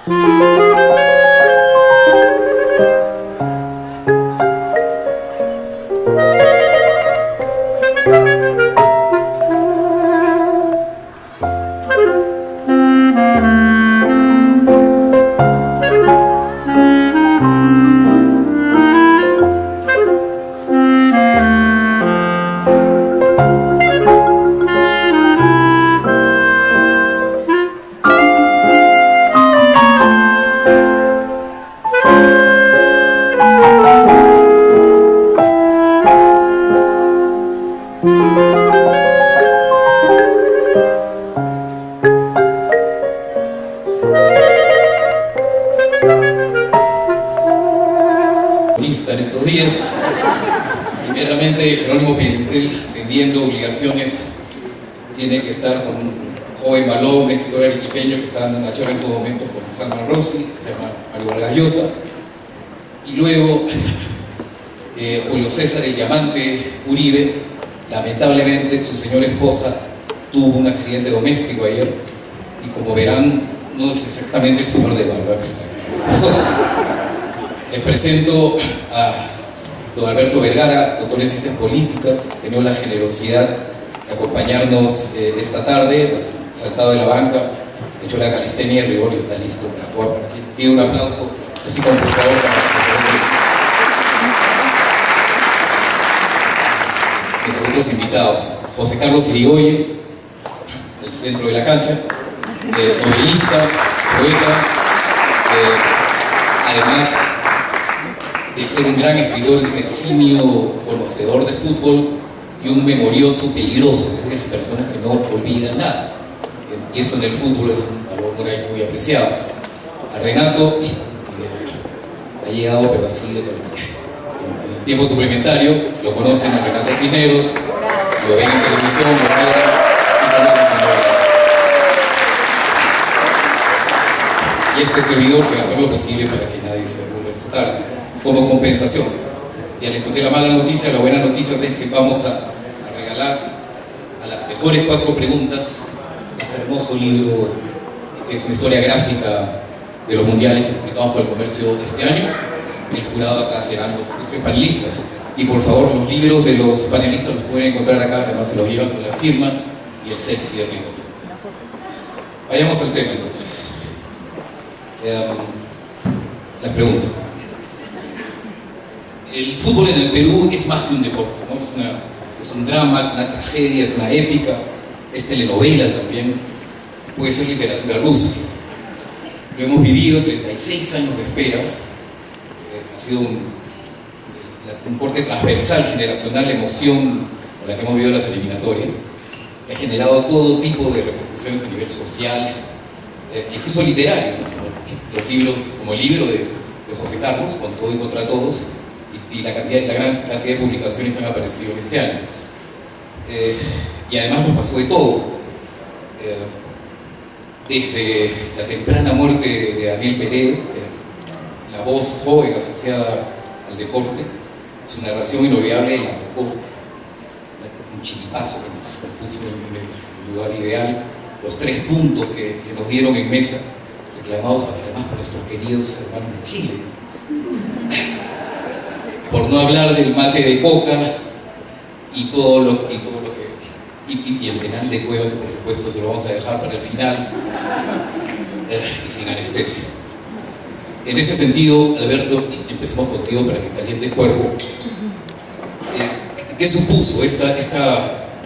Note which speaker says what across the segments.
Speaker 1: En estos días, primeramente Jerónimo Pimentel, atendiendo obligaciones, tiene que estar con un joven valor, un escritor arequipeño que está dando una charla en estos momentos con Sandra Rossi, que se llama Mario Vargas Llosa, y luego Julio César el Diamante Uribe. Lamentablemente su señora esposa tuvo un accidente doméstico ayer, y como verán, no es exactamente el señor de barba que está con nosotros. Les presento a don Alberto Vergara, doctor en Ciencias Políticas, que ha tenido la generosidad de acompañarnos esta tarde, saltado de la banca, ha hecho la calistenia y el rigor y está listo para jugar. Pido un aplauso, así como por favor para nuestros otros invitados. José Carlos Irigoyen, al centro de la cancha, novelista, poeta, además de ser un gran escritor, es un eximio conocedor de fútbol y un memorioso peligroso, es de las personas que no olvidan nada. Y eso en el fútbol es un valor muy apreciado. A Renato, ha llegado, pero así en el tiempo suplementario, lo conocen a Renato Cisneros, lo ven en televisión, lo miran y conocen su novela. Y este servidor que va a hacer lo posible para que nadie se aburra esta tarde. Como compensación, ya les conté la mala noticia, la buena noticia es que vamos a regalar a las mejores 4 preguntas este hermoso libro que es una historia gráfica de los mundiales que publicamos por el comercio este año. El jurado acá serán los 3 panelistas, y por favor los libros de los panelistas los pueden encontrar acá, además se los llevan con la firma y el selfie de rigor. Vayamos al tema entonces. Las preguntas. El fútbol en el Perú es más que un deporte, ¿no? Es un drama, es una tragedia, es una épica, es telenovela también, puede ser literatura rusa. Lo hemos vivido, 36 años de espera, ha sido un corte transversal, generacional, emoción con la que hemos vivido las eliminatorias, que ha generado todo tipo de repercusiones a nivel social, incluso literario, ¿no? Los libros, como el libro de José Carlos, Con todo y contra todos, y la gran cantidad de publicaciones que han aparecido en este año. Y además nos pasó de todo, desde la temprana muerte de Daniel Peredo, la voz joven asociada al deporte, su narración inolvidable la tocó, un chiripazo que nos puso en el lugar ideal, los 3 puntos que nos dieron en mesa, reclamados además por nuestros queridos hermanos de Chile. Por no hablar del mate de coca y todo lo que y el penal de Cueva, que por supuesto se lo vamos a dejar para el final, y sin anestesia. En ese sentido, Alberto, empecemos contigo para que calientes cuerpo. ¿Qué supuso esta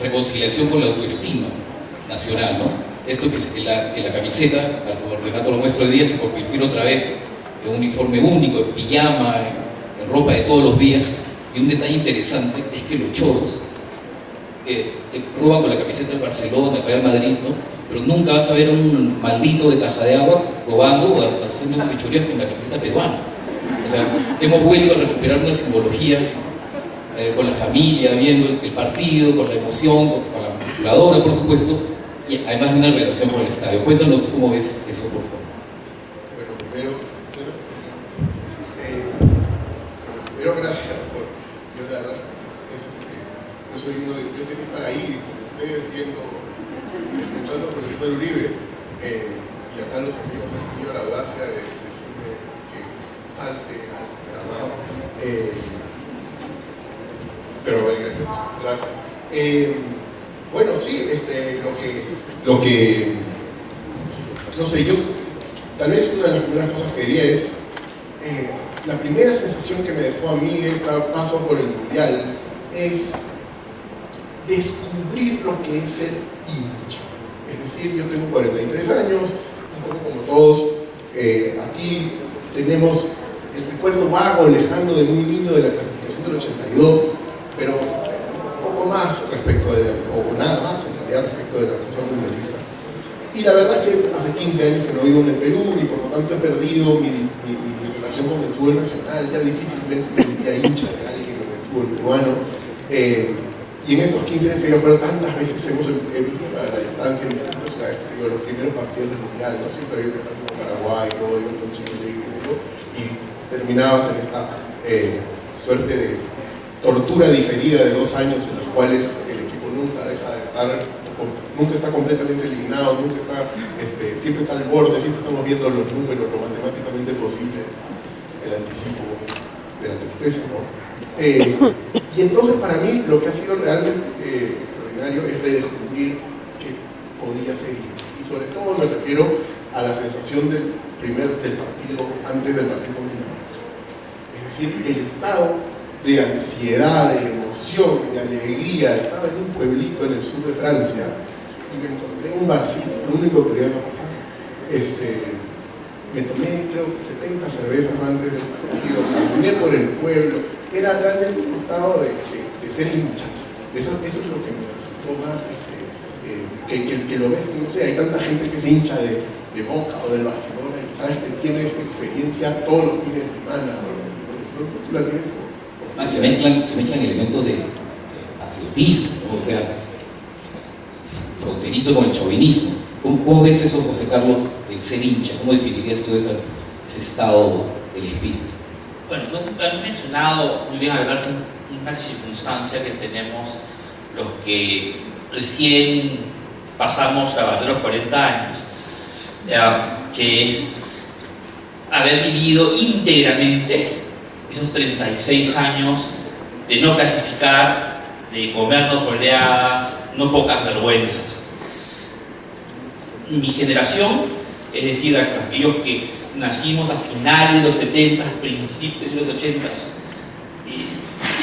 Speaker 1: reconciliación con la autoestima nacional, ¿no? Esto que la camiseta, como Renato lo muestra hoy día, se convirtió otra vez en un uniforme único, en pijama, en ropa de todos los días. Y un detalle interesante es que los choros te roban con la camiseta del Barcelona, del Real Madrid, ¿no? Pero nunca vas a ver un maldito de Caja de Agua robando o haciendo esas fechorías con la camiseta peruana. O sea, hemos vuelto a recuperar una simbología con la familia, viendo el partido, con la emoción, con la calculadora, por supuesto, y además de una relación con el estadio. Cuéntanos tú cómo ves eso, por favor.
Speaker 2: Bueno, primero gracias por, yo la verdad, yo soy uno yo tengo que estar ahí, ustedes viendo, escuchando al profesor Uribe, y y acá los amigos han tenido la audacia de decirme que salte al llamado. Pero gracias. Bueno, sí, lo que no sé, yo tal vez una de las primeras cosas que diría es la primera sensación que me dejó a mí este paso por el mundial es descubrir lo que es ser hincha. Es decir, yo tengo 43 años, un poco como todos aquí tenemos el recuerdo vago, lejano de muy niño de la clasificación del 82, pero un poco más respecto de o nada más en realidad respecto de la función mundialista. Y la verdad es que hace 15 años que no vivo en el Perú y por lo tanto he perdido mi relación con el fútbol nacional. Ya difícilmente me diría hincha de alguien en el fútbol peruano. Y en estos 15 años que ya fueron tantas veces hemos visto la distancia en distintas ciudades, que los primeros partidos del mundial, ¿no? Siempre había un partido con Paraguay, luego iba con Chile, y terminabas en esta suerte de tortura diferida de 2 años en los cuales el equipo nunca deja de estar, nunca está completamente eliminado, nunca está, siempre está al borde, siempre estamos viendo los números, lo matemáticamente posible, el anticipo de la tristeza, ¿no? Y entonces para mí lo que ha sido realmente extraordinario es redescubrir que podía ser, y sobre todo me refiero a la sensación del partido antes del partido con Dinamarca. Es decir, el estado de ansiedad, de emoción, de alegría. Estaba en un pueblito en el sur de Francia y me encontré un barcito, lo único que quería pasar. Me tomé creo que 70 cervezas antes del partido, caminé por el pueblo. Era realmente un estado de ser hincha. Eso es lo que me resultó más, que lo ves, no sé, hay tanta gente que es hincha de Boca o del Barcelona y sabes que tiene esta experiencia todos los fines de semana, ¿no? De pronto tú la tienes como...
Speaker 1: Se mezclan elementos de patriotismo, ¿no? O sea, fronterizo con el chauvinismo. ¿Cómo ves eso, José Carlos, del ser hincha? ¿Cómo definirías tú ese estado del espíritu?
Speaker 3: Bueno, tú has mencionado muy bien, Alberto, una circunstancia que tenemos los que recién pasamos a batir los 40 años, que es haber vivido íntegramente esos 36 años de no clasificar, de comernos goleadas, no pocas vergüenzas. Mi generación, es decir, aquellos que nacimos a finales de los 70, principios de los 80,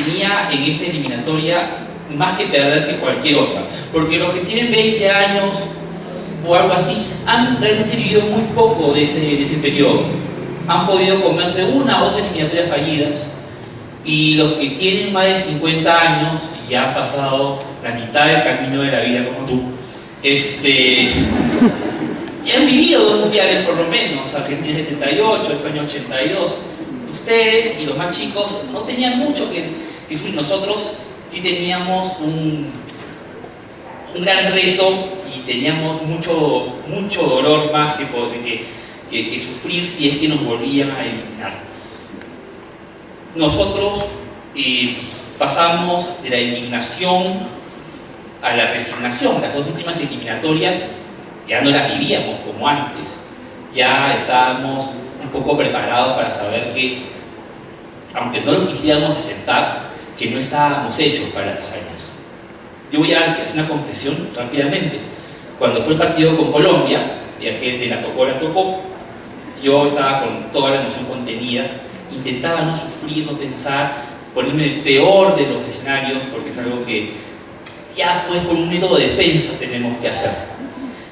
Speaker 3: tenía en esta eliminatoria más que perder que cualquier otra, porque los que tienen 20 años o algo así han realmente vivido muy poco de ese periodo, han podido comerse 1 o 2 eliminatorias fallidas, y los que tienen más de 50 años y han pasado la mitad del camino de la vida como tú, y han vivido 2 mundiales por lo menos, Argentina 78, España 82. Ustedes y los más chicos no tenían mucho que sufrir. Nosotros sí teníamos un gran reto y teníamos mucho dolor más que sufrir si es que nos volvían a eliminar. Nosotros pasamos de la indignación a la resignación. Las 2 últimas eliminatorias ya no las vivíamos como antes, ya estábamos un poco preparados para saber que, aunque no lo quisiéramos aceptar, que no estábamos hechos para las hazañas. Yo voy a hacer una confesión rápidamente. Cuando fue el partido con Colombia, y aquel de la tocó, yo estaba con toda la emoción contenida, intentaba no sufrir, no pensar, ponerme el peor de los escenarios, porque es algo que ya pues por un método de defensa tenemos que hacer.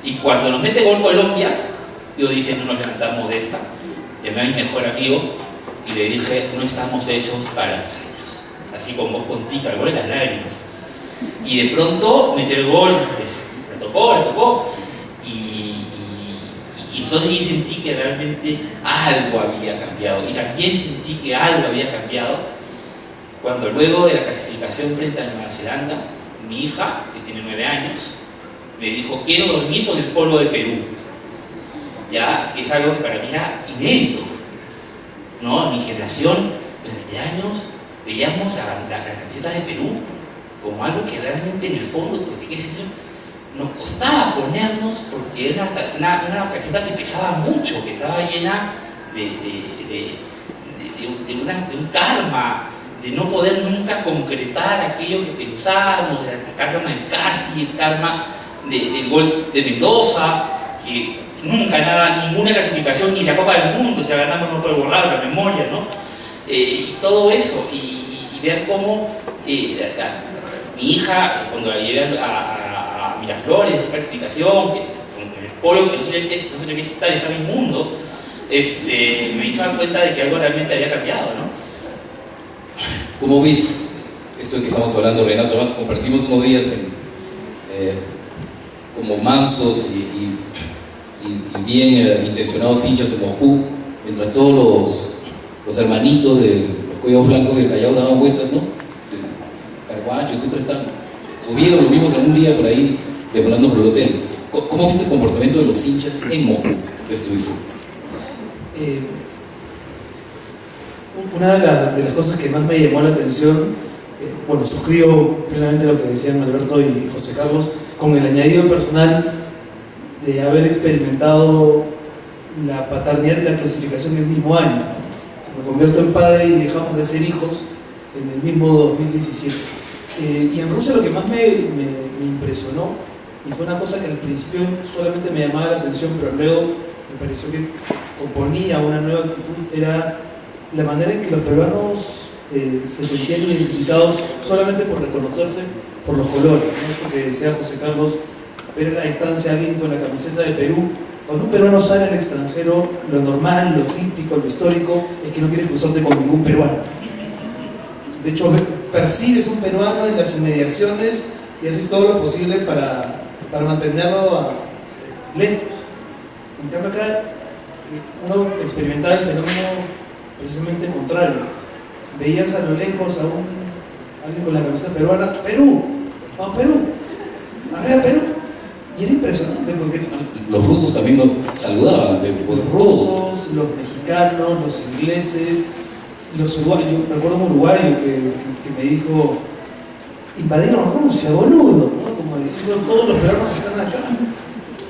Speaker 3: Y cuando nos mete gol Colombia, yo dije, no nos levantamos de esta. Llamé a mi mejor amigo y le dije, no estamos hechos para las hazañas. Así con voz contrita, el gol en las lágrimas. Y de pronto metió el gol, le tocó. Y entonces ahí sentí que realmente algo había cambiado. Y también sentí que algo había cambiado cuando luego de la clasificación frente a Nueva Zelanda, mi hija, que tiene 9 años, me dijo, quiero dormir con el polo de Perú, ya, que es algo que para mí era inédito, ¿no? En mi generación, durante años, veíamos la camiseta de Perú como algo que realmente en el fondo, porque qué sé yo, nos costaba ponernos porque era una camiseta que pesaba mucho, que estaba llena de un karma, de no poder nunca concretar aquello que pensábamos, el karma del Casi, el karma del gol de Mendoza, que nunca ninguna clasificación ni la Copa del Mundo, si la ganamos no puede borrar la memoria, ¿no? Y todo eso, y ver cómo mi hija, cuando la llevé a Miraflores, de clasificación, con el polo que no sé qué tal estaba inmundo, me hizo dar cuenta de que algo realmente había cambiado, ¿no?
Speaker 1: ¿Cómo ves esto de que estamos hablando, Renato? Además, compartimos unos días como mansos y bien intencionados hinchas en Moscú, mientras todos los hermanitos de los cuellos blancos del Callao daban vueltas, ¿no? El Carguacho, etc. Están. Oviedo, lo vimos algún día por ahí, devolando por el hotel. ¿Cómo viste el comportamiento de los hinchas en Moscú? ¿Qué estuviste?
Speaker 4: Una de las cosas que más me llamó la atención, bueno, suscribo plenamente lo que decían Alberto y José Carlos, con el añadido personal de haber experimentado la paternidad y la clasificación en el mismo año. Me convierto en padre y dejamos de ser hijos en el mismo 2017. Y en Rusia lo que más me impresionó, y fue una cosa que al principio solamente me llamaba la atención, pero luego me pareció que componía una nueva actitud, era la manera en que los peruanos se sentían identificados solamente por reconocerse por los colores, ¿no? Esto que decía José Carlos, ver a la distancia a alguien con la camiseta de Perú. Cuando un peruano sale al extranjero, lo normal, lo típico, lo histórico, es que no quieres cruzarte con ningún peruano. De hecho, percibes un peruano en las inmediaciones y haces todo lo posible para mantenerlo lejos. En cambio acá, uno experimentaba el fenómeno precisamente contrario. Veías a lo lejos a alguien con la camiseta peruana, ¡Perú! ¡Vamos Perú! ¡Arriba Perú! Y era impresionante porque
Speaker 1: los rusos también nos saludaban.
Speaker 4: Los rusos, los mexicanos, los ingleses, los uruguayos. Yo recuerdo un uruguayo que me dijo: invadieron Rusia, boludo, ¿no? Como diciendo, todos los peruanos están acá.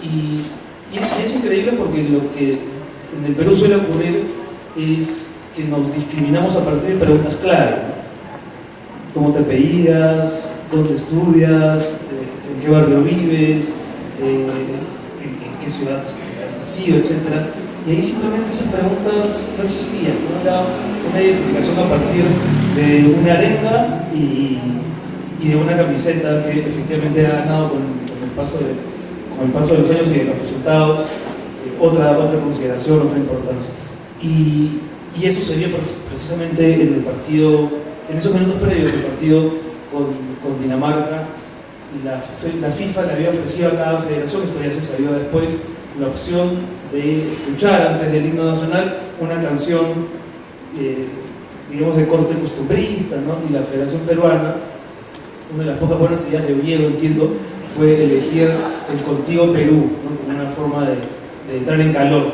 Speaker 4: Y es increíble porque lo que en el Perú suele ocurrir es que nos discriminamos a partir de preguntas clave, ¿no? ¿Cómo te apellidas? ¿Dónde estudias? ¿En qué barrio vives? ¿En qué ciudad has nacido? Etcétera. Y ahí simplemente esas preguntas no existían, ¿no? Era una identificación a partir de una arenga y de una camiseta que efectivamente ha ganado con el paso de los años y de los resultados otra consideración, otra importancia. Y eso se vio precisamente en el partido, en esos minutos previos del partido con Dinamarca. La FIFA le había ofrecido a cada federación, esto ya se salió después, la opción de escuchar antes del himno nacional una canción, digamos, de corte costumbrista, ¿no? Y la Federación Peruana, una de las pocas buenas ideas de Oviedo, entiendo, fue elegir el Contigo Perú, ¿no? Como una forma de entrar en calor.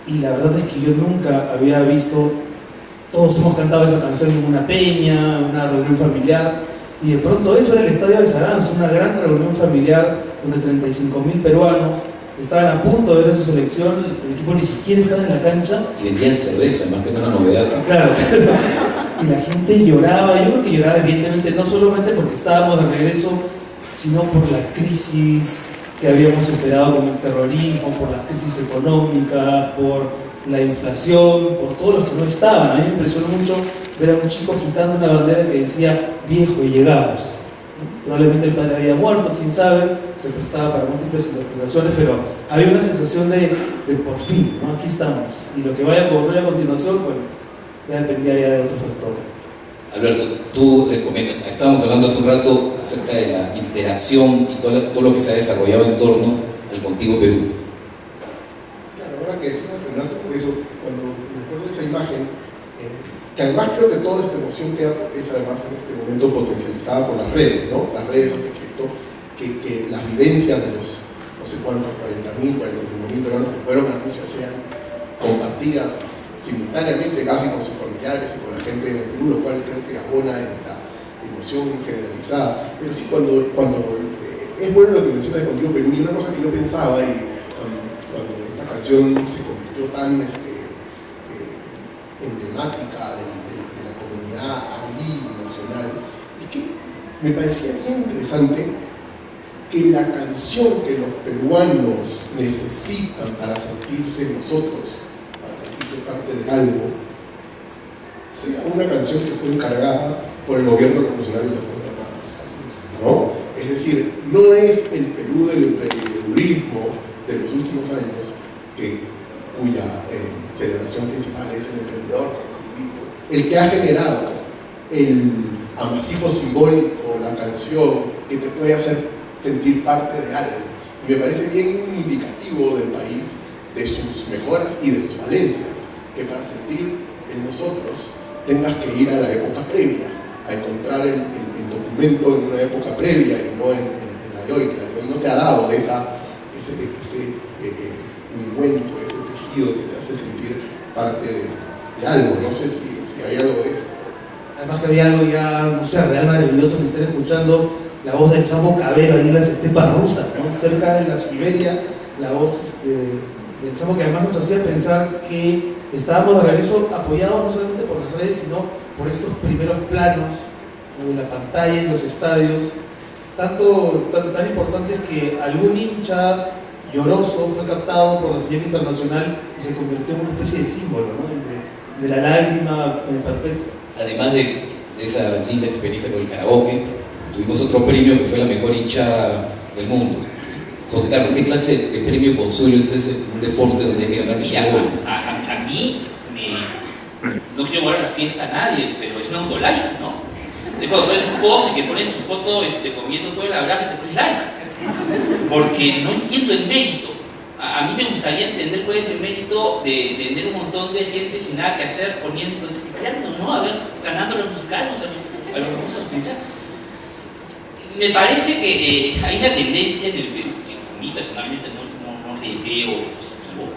Speaker 4: Y la verdad es que yo nunca había visto, todos hemos cantado esa canción en una peña, una reunión familiar, y de pronto eso era el estadio de Saransk, una gran reunión familiar donde 35.000 peruanos estaban a punto de ver su selección, el equipo ni siquiera estaba en la cancha.
Speaker 1: Y vendían cerveza, más que una novedad.
Speaker 4: Claro, y la gente lloraba, yo creo que lloraba evidentemente no solamente porque estábamos de regreso, sino por la crisis que habíamos superado con el terrorismo, por la crisis económica, por la inflación, por todos los que no estaban. A mí me impresionó mucho ver a un chico agitando una bandera que decía viejo y llegamos. Probablemente el padre había muerto, quién sabe, se prestaba para múltiples interpretaciones, pero había una sensación de por fin, ¿no? Aquí estamos. Y lo que vaya a ocurrir a continuación, bueno, ya dependía ya de otro factor.
Speaker 1: Alberto, tú comentas, estábamos hablando hace un rato acerca de la interacción y todo lo que se ha desarrollado en torno al Contigo Perú.
Speaker 2: Claro, ahora que decimos Renato, eso, cuando recuerdo esa imagen, que además creo que toda esta emoción queda es además en este momento potencializada por las redes, ¿no? Las redes hacen que esto, que las vivencias de los no sé cuántos, 40.000, 45.000 peruanos que fueron a Rusia sean compartidas simultáneamente casi con sus familiares y con la gente de Perú, lo cual creo que abona en la emoción generalizada. Pero sí, cuando es bueno lo que mencionas de Contigo Perú, y una cosa que yo pensaba, y cuando esta canción se convirtió tan emblemática de la comunidad ahí nacional, es que me parecía bien interesante que la canción que los peruanos necesitan para sentirse nosotros, para sentirse parte de algo, sea una canción que fue encargada por el gobierno revolucionario de las Fuerzas Armadas, ¿no? Es decir, no es el Perú del emprendedurismo de los últimos años, cuya celebración principal es el emprendedor, el que ha generado el amasijo simbólico, la canción, que te puede hacer sentir parte de algo. Y me parece bien indicativo del país, de sus mejoras y de sus falencias, que para sentir en nosotros tengas que ir a la época previa, a encontrar el documento en una época previa y no en la de hoy, que la de hoy no te ha dado ese ungüento, ese tejido que te hace sentir parte de algo. No sé si hay algo de eso.
Speaker 4: Además que había algo ya, no sé, real maravilloso de estar escuchando la voz del Samo Cabero ahí en las estepas rusas, ¿no? Cerca de la Siberia, la voz del Samo, que además nos hacía pensar que estábamos de regreso apoyados no solamente por las redes, sino por estos primeros planos, ¿no?, de la pantalla en los estadios, tan importantes que algún hincha lloroso fue captado por la señal internacional y se convirtió en una especie de símbolo, ¿no?, de la lágrima perpetua.
Speaker 1: Además de esa linda experiencia con el karaoke, tuvimos otro premio que fue la mejor hinchada del mundo. José Carlos, ¿qué clase de premio consuelo es ese en un deporte donde hay que ganar goles?
Speaker 3: A mí no quiero guardar la fiesta a nadie, pero es un autolike, ¿no? Es cuando pones un post y que pones tu foto comiendo todo el abrazo y te pones like. Porque no entiendo el mérito. A mí me gustaría entender cuál es el mérito de tener un montón de gente sin nada que hacer, creando, ¿no? A ver, ganando los mexicanos, a los vamos a utilizar. Me parece que hay una tendencia en el Perú, que a mí personalmente no le veo positivo,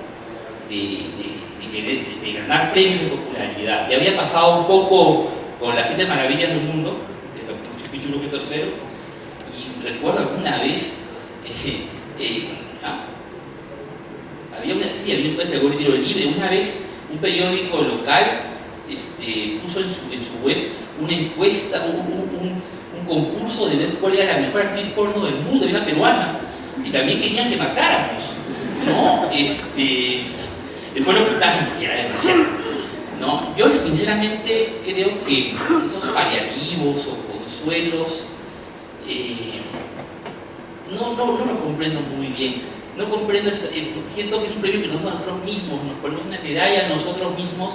Speaker 3: de ganar premios de popularidad. Ya había pasado un poco con las 7 maravillas del mundo, de Machu Picchu Luque III, y recuerdo alguna vez, había una encuesta de gol y tiro libre. Una vez un periódico local puso en su web una encuesta, un concurso de ver cuál era la mejor actriz porno del mundo, era una peruana, y también querían que marcáramos, ¿no? Después lo quitaron porque era demasiado, ¿no? Yo sinceramente creo que esos paliativos o consuelos no los comprendo muy bien. No comprendo, siento que es un premio que nos damos a nosotros mismos, nos ponemos una medalla a nosotros mismos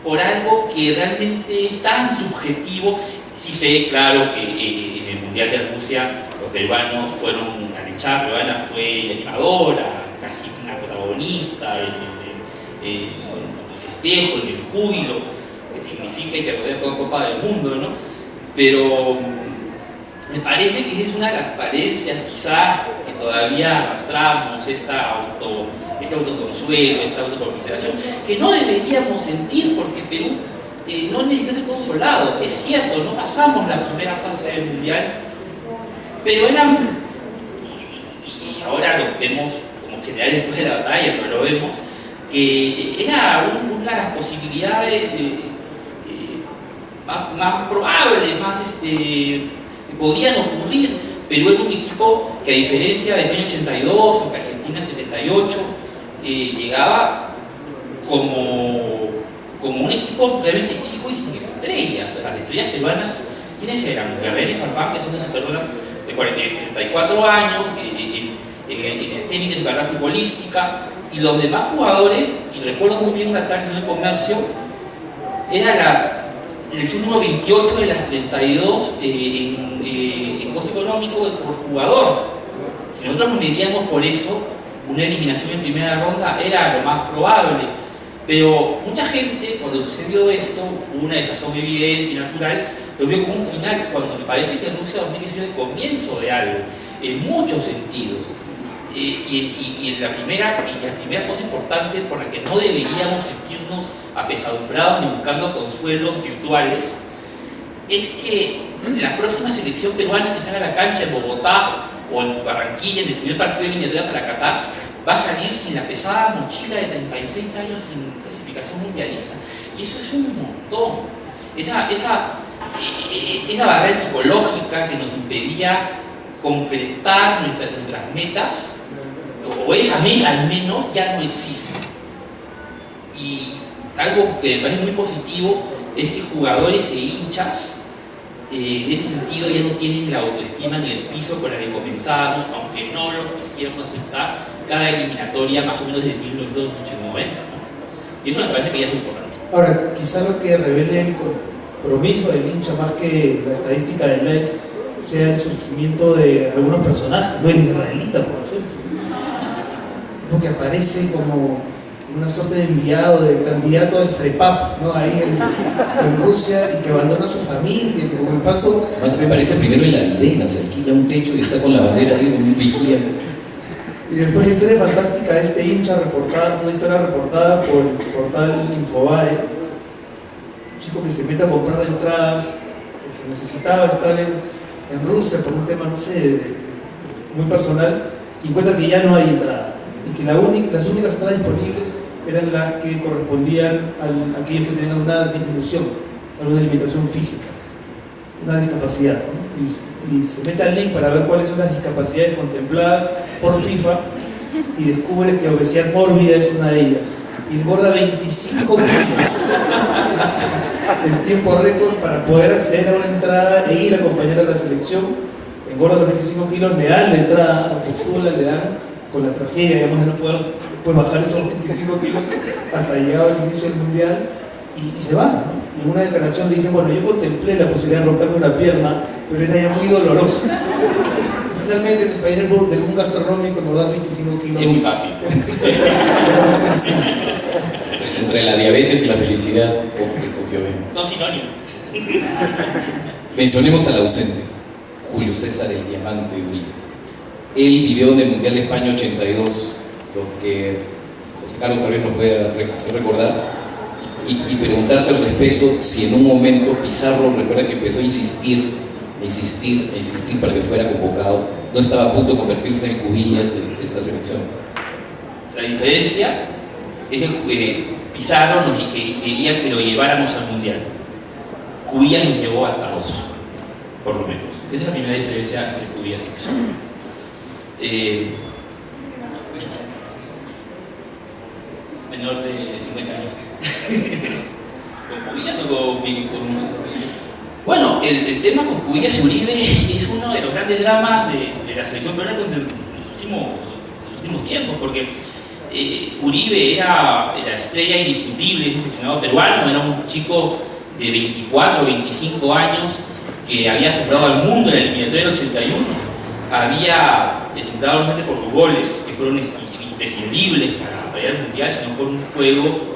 Speaker 3: por algo que realmente es tan subjetivo. Sí sé, claro, que en el Mundial de Rusia los peruanos fueron, la hinchada peruana fue la animadora, casi una protagonista en el festejo, en el júbilo, que significa y que rodea toda Copa del Mundo, ¿no? Pero me parece que esa es una de las falencias quizás que todavía arrastramos, este autoconsuelo, esta autocomiseración, que no deberíamos sentir porque Perú no necesita ser consolado. Es cierto, no pasamos la primera fase del Mundial, pero y ahora lo vemos como general después de la batalla, pero lo vemos, que era una de las posibilidades más probables, que podían ocurrir. Perú era un equipo que, a diferencia de 1982 o que Argentina 78, llegaba como un equipo realmente chico y sin estrellas. Las estrellas peruanas, ¿quiénes eran? Guerrero y Farfán, que son esas personas de 34 años, en el cenit de su carrera futbolística, y los demás jugadores, y recuerdo muy bien un ataque en el comercio, era la elección número 28 de las 32 en costo económico por jugador. Si nosotros nos medíamos por eso, una eliminación en primera ronda era lo más probable. Pero mucha gente, cuando sucedió esto, una desazón evidente y natural, lo vio como un final, cuando me parece que Rusia 2018 es el comienzo de algo, en muchos sentidos. Y la primera cosa importante por la que no deberíamos sentirnos apesadumbrados ni buscando consuelos virtuales es que la próxima selección peruana que salga a la cancha en Bogotá o en Barranquilla, en el primer partido de eliminatoria para Qatar, va a salir sin la pesada mochila de 36 años en clasificación mundialista. Y eso es un montón. Esa barrera psicológica que nos impedía concretar nuestras metas, o esa meta al menos, ya no existe. Y algo que me parece muy positivo es que jugadores e hinchas en ese sentido ya no tienen la autoestima en el piso con la que comenzábamos, aunque no lo quisiéramos aceptar, cada eliminatoria más o menos desde 1990, ¿no? Y eso me parece que ya es muy importante.
Speaker 4: Ahora, quizá lo que revele el compromiso del hincha más que la estadística del like sea el surgimiento de algunos personajes, ¿no? El israelita, por ejemplo, tipo que aparece como una suerte de enviado, de candidato del FREPAP, ¿no? Ahí en Rusia, y que abandona a su familia, que con el paso...
Speaker 1: Más me parece primero en la videna, se alquila un techo y está con la bandera ahí con un vigía.
Speaker 4: Y después la historia fantástica de este hincha reportada, una historia reportada por el portal Infobae, un chico que se mete a comprar entradas, que necesitaba estar en Rusia por un tema, no sé, muy personal, y encuentra que ya no hay entrada. Y que las únicas entradas disponibles eran las que correspondían a aquellos que tenían alguna disminución, alguna limitación física, una discapacidad, ¿no? Y se mete al link para ver cuáles son las discapacidades contempladas por FIFA y descubre que obesidad mórbida es una de ellas. Y engorda 25 kilos en tiempo récord para poder acceder a una entrada e ir a acompañar a la selección. Engorda los 25 kilos, le dan la entrada, la postula, le dan, con la tragedia, digamos, de no poder pues, bajar esos 25 kilos hasta llegar al inicio del mundial, y se va, ¿no? Y en una declaración le dicen, bueno, yo contemplé la posibilidad de romperme una pierna, pero era ya muy doloroso. Y finalmente, en el país del boom gastronómico, engordar 25 kilos
Speaker 3: es muy fácil.
Speaker 4: Era más sencillo.
Speaker 1: Entre la diabetes y la felicidad, escogió bien.
Speaker 3: Son sinónimos.
Speaker 1: Mencionemos al ausente, Julio César el Diamante Uribe. Él vivió en el Mundial de España 82, lo que José Carlos tal vez nos puede hacer recordar, y preguntarte al respecto si en un momento Pizarro, recuerda que empezó a insistir para que fuera convocado, no estaba a punto de convertirse en Cubillas de esta selección.
Speaker 3: La diferencia es que Pizarro nos quería que lo lleváramos al Mundial. Cubillas nos llevó a dos, por lo menos. Esa es la primera diferencia entre Cubillas y Pizarro. Menor de 50 años. ¿Con Cubillas o con... Bueno, el tema con Cubillas y Uribe es uno de los grandes dramas de la selección peruana en los últimos tiempos, porque Uribe era la estrella indiscutible del seleccionado peruano, era un chico de 24 o 25 años que había asombrado al mundo en la eliminatoria del 81. Había deslumbrado no solamente por sus goles, que fueron imprescindibles para ir al mundial, sino por un juego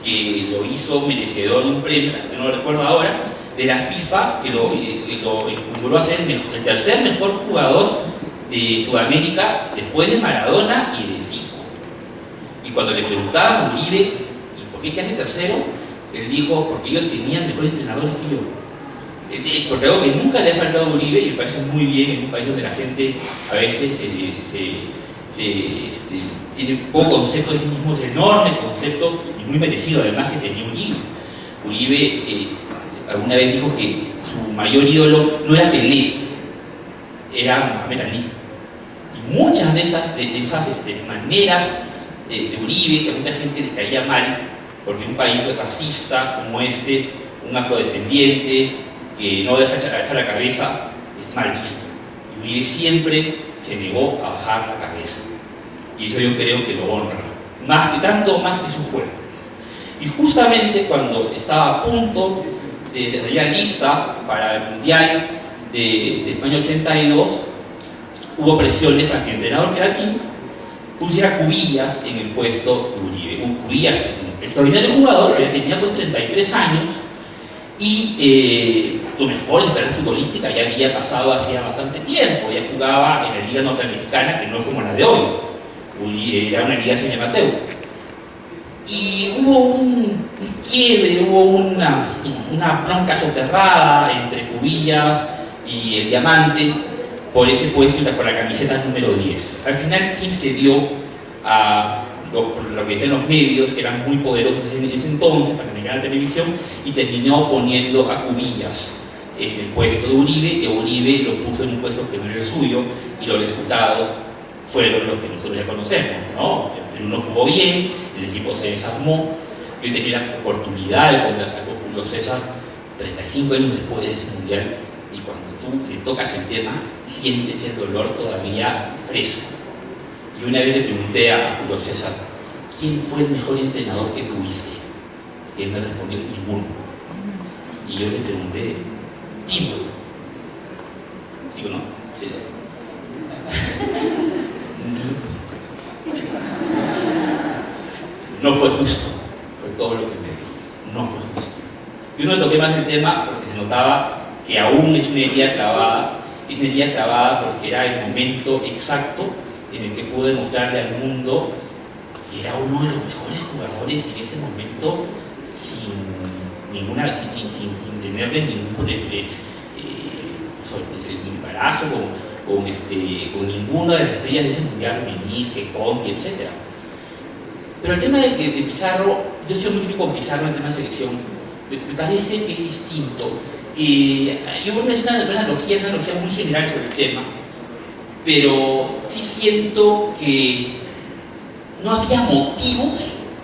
Speaker 3: que lo hizo merecedor de un premio, que no lo recuerdo ahora, de la FIFA, que lo configuró a ser el tercer mejor jugador de Sudamérica después de Maradona y de Zico. Y cuando le preguntaban a Uribe, ¿y por qué hace tercero? Él dijo, porque ellos tenían mejores entrenadores que yo. Porque algo que nunca le ha faltado a Uribe, y me parece muy bien en un país donde la gente a veces tiene poco concepto de sí mismo, es enorme concepto y muy merecido además que tenía Uribe. Uribe alguna vez dijo que su mayor ídolo no era Pelé, era Mohamed Ali. Y muchas de esas maneras de Uribe, que a mucha gente les caía mal, porque en un país racista como este, un afrodescendiente que no deja echar la cabeza, es mal visto. Y Uribe siempre se negó a bajar la cabeza. Y eso yo creo que lo honra, tanto más que su juego. Y justamente cuando estaba a punto de salir lista para el Mundial de España 82, hubo presiones para que el entrenador creativo pusiera Cubillas en el puesto de Uribe. Cubillas, el extraordinario jugador, que tenía pues 33 años, y su mejor carrera futbolística ya había pasado hacía bastante tiempo, ya jugaba en la liga norteamericana, que no es como la de hoy, era una liga semi-amateur. Y hubo un quiebre, hubo una bronca soterrada entre Cubillas y el Diamante, por ese puesto y por la camiseta número 10. Al final, Kim se dio a lo que decían los medios, que eran muy poderosos en ese entonces para manejar la televisión, y terminó poniendo a Cubillas en el puesto de Uribe, que Uribe lo puso en un puesto que no era el suyo, y los resultados fueron los que nosotros ya conocemos, ¿no? El uno jugó bien, el equipo se desarmó. Yo tenía la oportunidad de conversar con Julio César 35 años después de ese mundial, y cuando tú le tocas el tema, sientes el dolor todavía fresco. Y una vez le pregunté a Julio César, ¿quién fue el mejor entrenador que tuviste? Y él me respondió, ninguno. Y yo le pregunté, Timo. ¿Sí o no? Sí. No fue justo, fue todo lo que me dijo, no fue justo. Yo no le toqué más el tema porque se notaba que aún es una herida clavada porque era el momento exacto en el que pude demostrarle al mundo que era uno de los mejores jugadores en ese momento sin tenerle ningún embarazo con ninguna de las estrellas de ese mundial, Meñique, Conti, etc. Pero el tema de Pizarro, yo soy muy crítico con Pizarro en el tema de selección, me parece que es distinto. Yo creo que es una analogía muy general sobre el tema, pero sí siento que no había motivos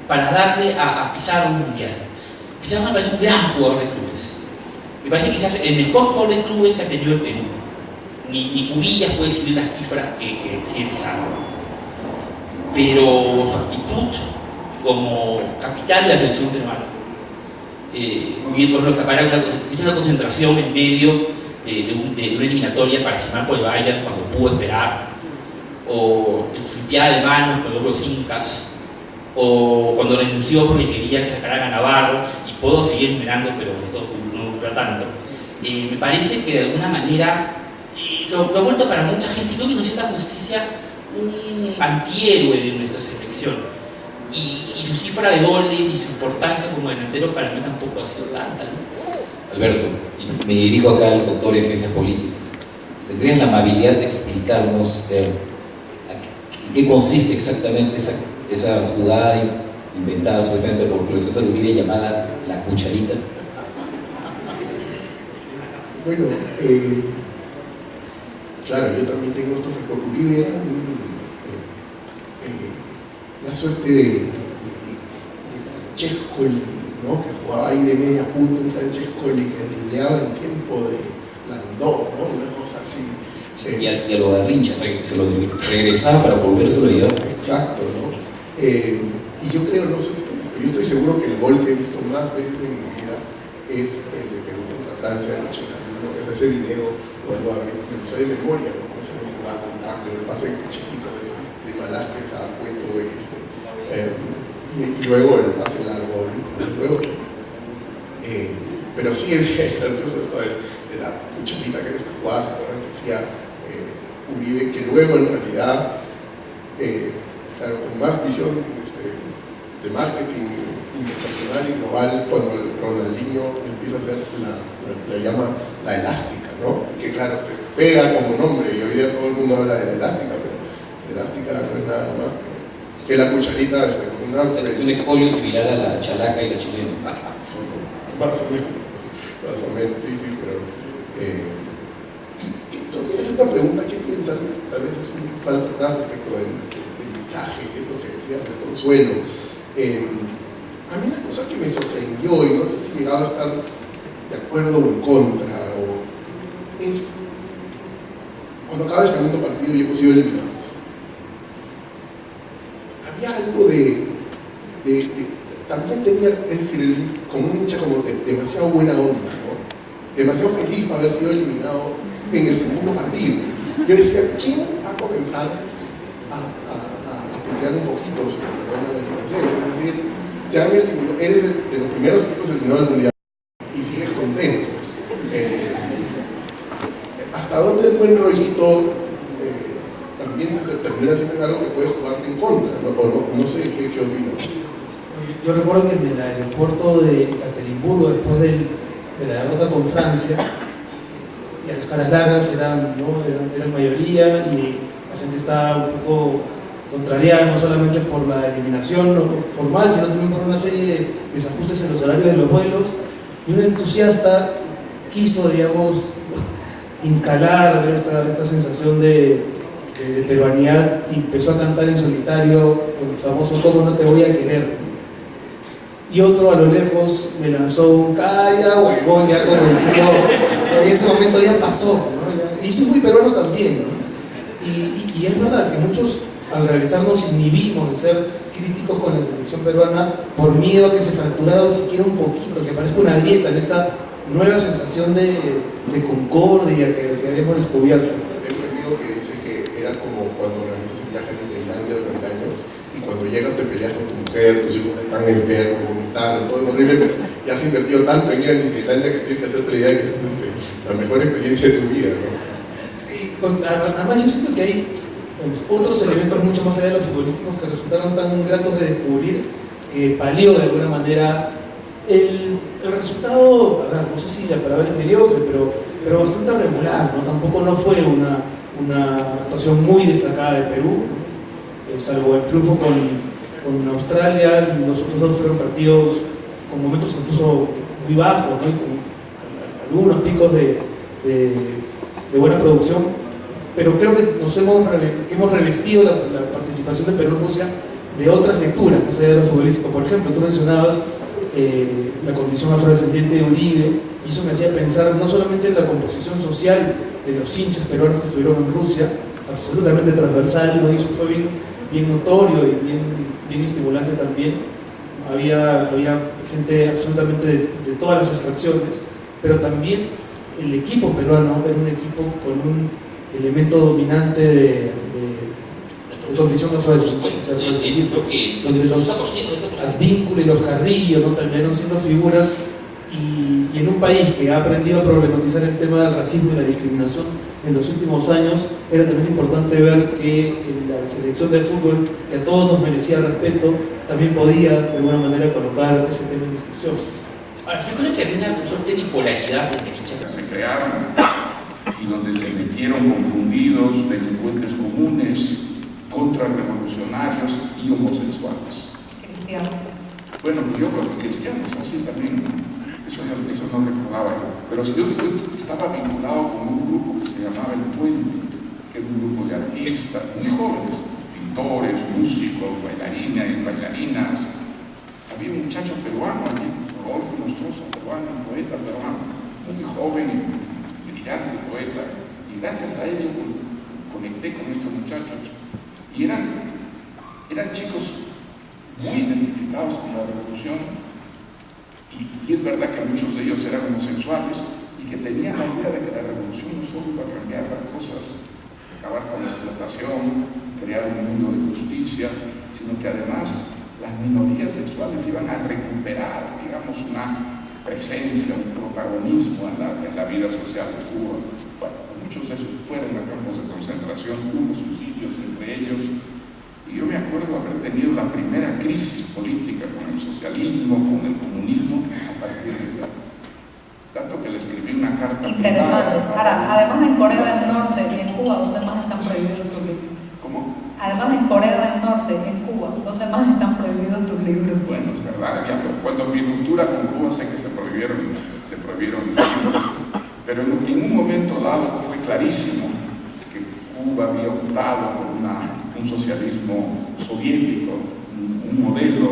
Speaker 3: para darle a Pizarro un mundial. Pizarro me parece un gran jugador de clubes. Me parece quizás el mejor jugador de clubes que ha tenido el Perú. Ni Cubillas puede decir las cifras que sigue Pizarro. Pero su actitud como capitán de la selección peruana, hizo una concentración en medio de una eliminatoria para firmar por el Bayern cuando pudo esperar, o en su limpiada de manos con los incas, o cuando renunció porque quería que sacaran a Navarro, y puedo seguir enumerando, pero esto no dura tanto. Me parece que de alguna manera lo ha vuelto para mucha gente, creo que con cierta justicia, un antihéroe de nuestra selección, y su cifra de goles y su importancia como delantero para mí tampoco ha sido tanta, ¿no?
Speaker 1: Alberto, y me dirijo acá al doctor de Ciencias Políticas. ¿Tendrías la amabilidad de explicarnos en qué consiste exactamente esa jugada inventada supuestamente por Julio César Uribe llamada la cucharita?
Speaker 2: Bueno, claro, yo también tengo estos recuerdos. Uribe era la suerte de Francescoli, ¿no? Que jugaba ahí de media punta en Francescoli, que dribleaba en tiempo de Landó, ¿no? Una cosa así.
Speaker 1: Y a lo Garrincha, se lo regresaba para volvérselo a llevar.
Speaker 2: Exacto, ¿no? Y yo creo, no sé, yo estoy seguro que el gol que he visto más veces en mi vida es el de Perú contra Francia en el 81, es ese video, cuando me sé de memoria, ¿no? Cómo se me jugaba con taco, el pase chiquito de Velázquez a Cueto, y luego el pase largo luego. Pero sí es gracioso esto de la cucharita que en esta jugada, ¿se acuerdan que decía Uribe, que luego en realidad, claro, con más visión de marketing internacional y global, cuando Ronaldinho empieza a hacer la llama la elástica, ¿no? Que claro, se pega como nombre y hoy día todo el mundo habla de la elástica, pero la elástica no es nada más que la cucharita con una...
Speaker 1: Es un expolio similar a la chalaca y la chilena.
Speaker 2: Más o menos, sí, pero... es una pregunta, ¿qué piensan? Tal vez es un salto atrás respecto del hinchaje, esto que decías de Consuelo. A mí una cosa que me sorprendió, y no sé si llegaba a estar de acuerdo o en contra, es cuando acaba el segundo partido y hemos sido eliminados. Había algo también tenía, es decir, como un hincha como demasiado buena onda, ¿no? Demasiado feliz para haber sido eliminado en el segundo partido. Yo decía, ¿quién va a comenzar a putear un poquito sobre el francés? Es decir, ya eres de los primeros equipos eliminados del mundial y sigues contento. ¿Hasta dónde el buen rollito también se termina siendo algo que puede jugarte en contra? No sé qué opinas.
Speaker 4: Yo recuerdo que en el aeropuerto de Ekaterimburgo, después de la derrota con Francia, y a las caras largas eran mayoría, y la gente estaba un poco contrariada, no solamente por la eliminación formal, sino también por una serie de desajustes en los horarios de los vuelos, y un entusiasta quiso, digamos, instalar esta sensación de peruanidad y empezó a cantar en solitario el famoso "¿Cómo no te voy a querer?". Y otro a lo lejos me lanzó un "calla, huevón", ya como diciendo, en ese momento ya pasó, ¿no? Y eso es muy peruano también, ¿no? Y es verdad que muchos, al regresar, nos inhibimos de ser críticos con la selección peruana por miedo a que se fracturara siquiera un poquito, que parezca una grieta en esta nueva sensación de concordia que habíamos descubierto.
Speaker 2: Tengo un amigo que dice que era como cuando organizas un viaje a Tailandia durante años y cuando llegas te peleas con tu mujer, tus hijos están enfermos, vomitando, todo es horrible, pero ya has invertido tanto en ir a Tailandia que tienes que hacerte la idea de que es la mejor experiencia de tu vida, ¿no?
Speaker 4: Sí, pues, además yo siento que hay otros elementos mucho más allá de los futbolísticos que resultaron tan gratos de descubrir que palió de alguna manera el resultado, a ver, no sé si la palabra es mediocre, pero bastante regular, ¿no? Tampoco no fue una actuación muy destacada de Perú, salvo el triunfo con Australia. Los otros dos fueron partidos con momentos incluso muy bajos, ¿no? Y con algunos picos de buena producción, pero creo que hemos revestido la participación de Perú en Rusia de otras lecturas, más allá de lo futbolístico. Por ejemplo, tú mencionabas la condición afrodescendiente de Uribe, y eso me hacía pensar no solamente en la composición social de los hinchas peruanos que estuvieron en Rusia, absolutamente transversal, ¿no? Y eso fue bien notorio y bien estimulante también. Había gente absolutamente de todas las extracciones, pero también el equipo peruano era un equipo con un elemento dominante de condición afrodescendiente, donde los Advíncula y los Carrillo, ¿no? terminaron siendo figuras, y en un país que ha aprendido a problematizar el tema del racismo y la discriminación en los últimos años, era también importante ver que en la selección de fútbol, que a todos nos merecía respeto, también podía de alguna manera colocar ese tema en discusión.
Speaker 3: Ahora, yo creo que había una suerte de bipolaridad en el hincha.
Speaker 5: Se crearon y donde se metieron confundidos delincuentes comunes, contrarrevolucionarios y homosexuales.
Speaker 6: Cristianos.
Speaker 5: Bueno, yo creo que cristianos, así también, eso no recordaba yo. Pero yo estaba vinculado con un grupo que se llamaba El Puente, que era un grupo de artistas muy jóvenes, pintores, músicos, bailarines, bailarinas. Había un muchacho peruano allí, Rodolfo Nostroza, peruano, un poeta peruano, muy joven y brillante poeta. Y gracias a ello conecté con estos muchachos. Y eran chicos muy identificados con la revolución, y es verdad que muchos de ellos eran homosexuales y que tenían la idea de que la revolución no solo iba a cambiar las cosas, acabar con la explotación, crear un mundo de justicia, sino que además las minorías sexuales iban a recuperar, digamos, una presencia, un protagonismo en la vida social de Cuba. Bueno, muchos de esos fueron a campos de concentración, hubo suicidios entre ellos. Y yo me acuerdo haber tenido la primera crisis política con el socialismo, con el comunismo, a partir de ahí. Tanto que le escribí una carta.
Speaker 6: Interesante. Ahora, además en Corea del Norte y en Cuba, ¿dónde más están prohibidos tus libros?
Speaker 5: ¿Cómo?
Speaker 6: Además en Corea del Norte y en Cuba, ¿dónde más están prohibidos tus libros?
Speaker 5: Bueno, es verdad, ya cuando mi ruptura con Cuba sé que se prohibieron los libros, pero en un momento dado fue clarísimo que Cuba había optado por un socialismo soviético, un modelo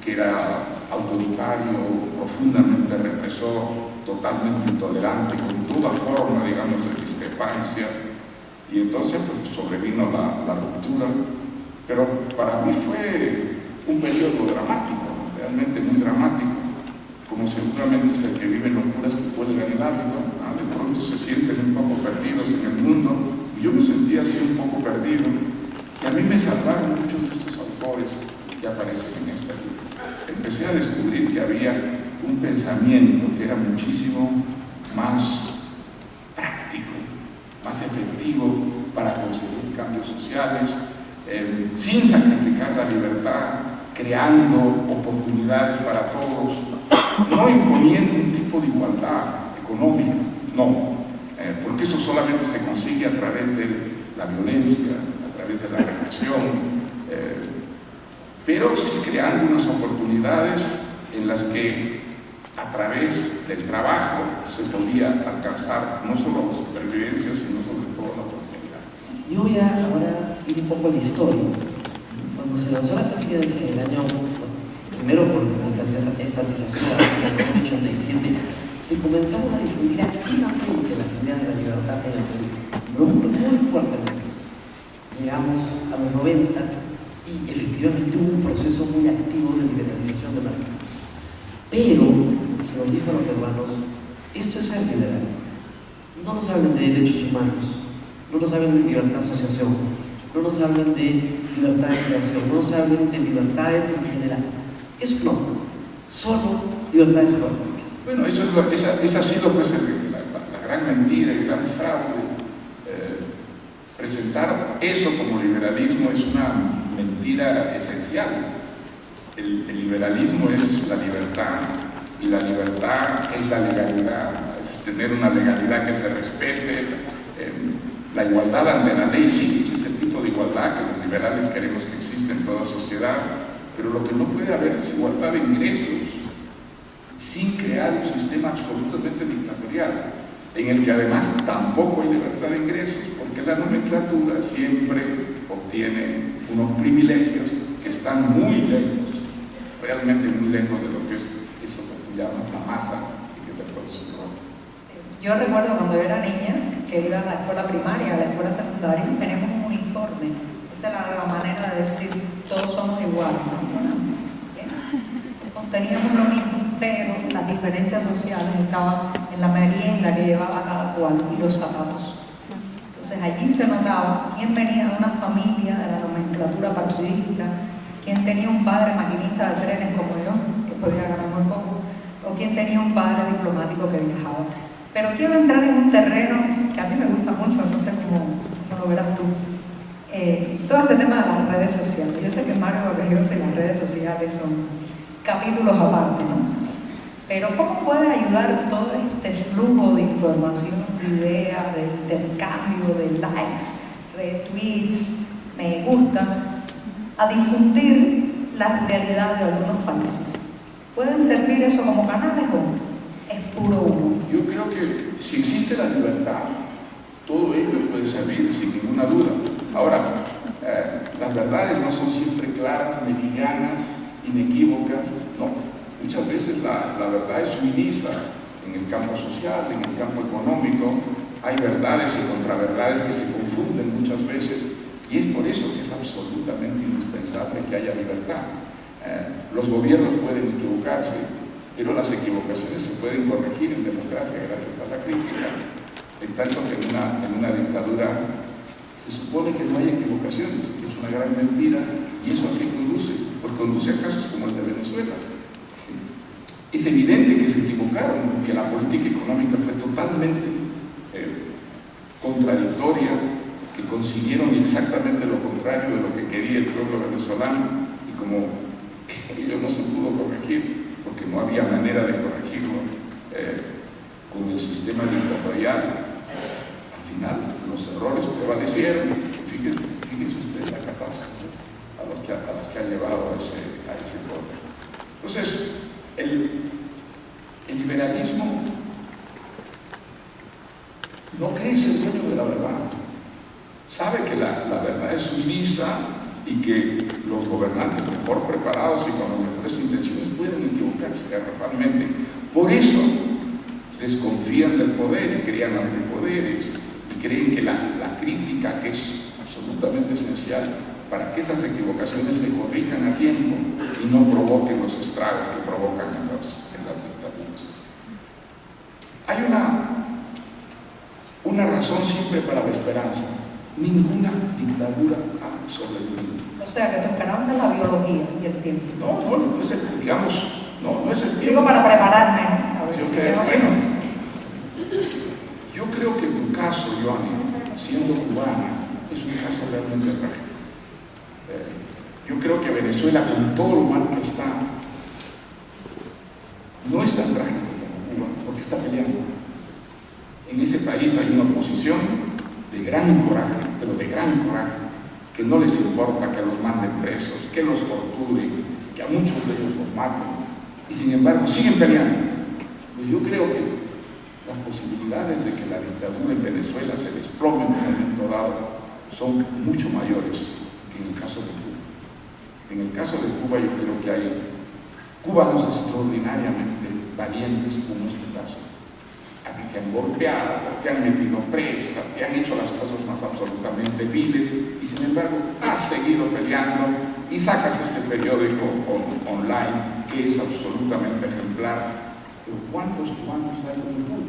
Speaker 5: que era autoritario, profundamente represor, totalmente intolerante, con toda forma, digamos, de discrepancia. Y entonces pues, sobrevino la ruptura, pero para mí fue un periodo dramático, realmente muy dramático, como seguramente es el que viven los curas que cuelgan el hábito, ¿no? De pronto se sienten un poco perdidos en el mundo, y yo me sentía así un poco perdido. Y a mí me salvaron muchos de estos autores que aparecen en esta libro. Empecé a descubrir que había un pensamiento que era muchísimo más práctico, más efectivo para conseguir cambios sociales, sin sacrificar la libertad, creando oportunidades para todos, no imponiendo un tipo de igualdad económica, no, porque eso solamente se consigue a través de la violencia, a través de la represión, pero sí creando unas oportunidades en las que a través del trabajo se podía alcanzar no solo la supervivencia, sino sobre todo la prosperidad.
Speaker 7: Yo voy a ahora ir un poco a la historia. Cuando se lanzó la presidencia en el año, primero por la estatización de la 87, se comenzaron a difundir activamente las ideas de la libertad en el Perú, muy fuertemente. Llegamos a los 90 y efectivamente hubo un proceso muy activo de liberalización de mercados. Pero, se nos dijo a los peruanos, esto es ser liberal. No nos hablen de derechos humanos, no nos hablen de libertad de asociación, no nos hablen de libertad de creación, no nos hablen de libertades en general. Eso no, solo libertades económicas.
Speaker 5: Bueno, esa ha sido pues, la gran mentira y el gran fraude. Presentar eso como liberalismo es una mentira esencial. El liberalismo es la libertad, y la libertad es la legalidad, es tener una legalidad que se respete, la igualdad ante la ley. Sí, es ese tipo de igualdad que los liberales queremos que exista en toda sociedad, pero lo que no puede haber es igualdad de ingresos sin crear un sistema absolutamente dictatorial, en el que además tampoco hay libertad de ingresos, porque la nomenclatura siempre obtiene unos privilegios que están muy lejos, realmente muy lejos de lo que es eso que tú llamas la masa y que te produce todo.
Speaker 6: Yo recuerdo cuando yo era niña, que iba a la escuela primaria, a la escuela secundaria, teníamos un uniforme. Esa era la manera de decir, todos somos iguales, ¿no? Teníamos lo mismo, pero las diferencias sociales estaban en la merienda que llevaba cada cual y los zapatos. Entonces allí se notaba quién venía de una familia de la nomenclatura partidista, quién tenía un padre maquinista de trenes como yo, que podía ganar muy poco, o quién tenía un padre diplomático que viajaba. Pero quiero entrar en un terreno que a mí me gusta mucho, no sé cómo lo verás tú. Todo este tema de las redes sociales. Yo sé que Mario Vallejo y las redes sociales son capítulos aparte, ¿no? Pero ¿cómo puede ayudar todo este flujo de información, de ideas, de intercambio, de likes, retweets, me gusta, a difundir la realidad de algunos países? ¿Pueden servir eso como canales o es puro humo?
Speaker 5: Yo creo que si existe la libertad, todo ello puede servir sin ninguna duda. Ahora, las verdades no son siempre claras, meridianas, inequívocas, no. Muchas veces la verdad es sumisa en el campo social, en el campo económico. Hay verdades y contraverdades que se confunden muchas veces, y es por eso que es absolutamente indispensable que haya libertad. Los gobiernos pueden equivocarse, pero las equivocaciones se pueden corregir en democracia gracias a la crítica. Es tanto que en una dictadura se supone que no hay equivocaciones, que es una gran mentira, y eso a qué conduce. Pues conduce a casos como el de Venezuela. Es evidente que se equivocaron, que la política económica fue totalmente contradictoria, que consiguieron exactamente lo contrario de lo que quería el pueblo venezolano, y como ello no se pudo corregir, porque no había manera de corregirlo con el sistema dictatorial, al final los errores prevalecieron. Fíjese usted la catástrofe a las que ha llevado a ese poder. Entonces, el liberalismo no cree ser dueño de la verdad. Sabe que la verdad es sumisa y que los gobernantes mejor preparados y con las mejores intenciones pueden equivocarse garrafalmente. Por eso desconfían del poder y crean antipoderes y creen que la crítica, que es absolutamente esencial para que esas equivocaciones se corrijan a tiempo y no provoquen los estragos que provocan en las dictaduras. Hay una razón siempre para la esperanza. Ninguna dictadura ha sobrevivido.
Speaker 6: O sea, que tu esperanza es la biología y el tiempo.
Speaker 5: No es el, digamos, no es el tiempo.
Speaker 6: Digo para prepararme, ¿no? A ver si
Speaker 5: yo creo que tu caso, Joanny, siendo cubana, es un caso realmente trágico. Yo creo que Venezuela, con todo lo mal que está, no es tan trágico como Cuba, porque está peleando. En ese país hay una población de gran coraje, pero de gran coraje, que no les importa que los manden presos, que los torturen, que a muchos de ellos los maten, y sin embargo siguen peleando. Pues yo creo que las posibilidades de que la dictadura en Venezuela se desplome en un momento dado son mucho mayores que en el caso de Cuba. En el caso de Cuba yo creo que hay cubanos extraordinariamente valientes como este caso, a que han golpeado, que han metido presa, que han hecho las cosas más absolutamente viles, y sin embargo has seguido peleando y sacas ese periódico online que es absolutamente ejemplar. Pero ¿cuántos cubanos hay en Cuba?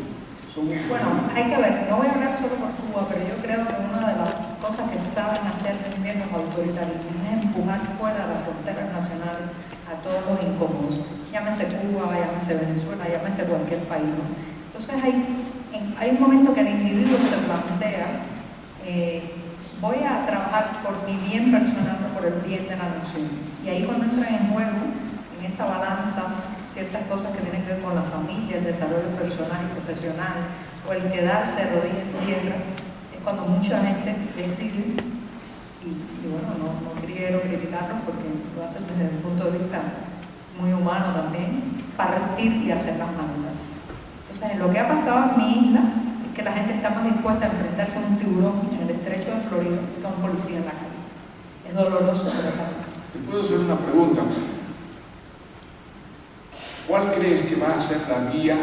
Speaker 6: Bueno, hay que ver, no voy a hablar solo por Cuba, pero yo creo que una de las cosas que saben hacer bien los autoritarismos es empujar fuera de las fronteras nacionales a todos los incómodos, llámese Cuba, llámese Venezuela, llámese cualquier país, ¿no? Entonces hay un momento que el individuo se plantea, voy a trabajar por mi bien personal, no por el bien de la nación. Y ahí cuando entran en juego, en esas balanzas, ciertas cosas que tienen que ver con la familia, el desarrollo personal y profesional, o el quedarse de rodillas en tierra, es cuando mucha gente decide, y bueno, no quiero criticarlos porque lo hacen desde un punto de vista muy humano también, partir y hacer las maletas. Entonces, lo que ha pasado en mi isla es que la gente está más dispuesta a enfrentarse a un tiburón en el estrecho de Florida que a un policía en la calle. Es doloroso, pero es así.
Speaker 5: Te puedo hacer una pregunta. ¿Cuál crees que va a ser la vía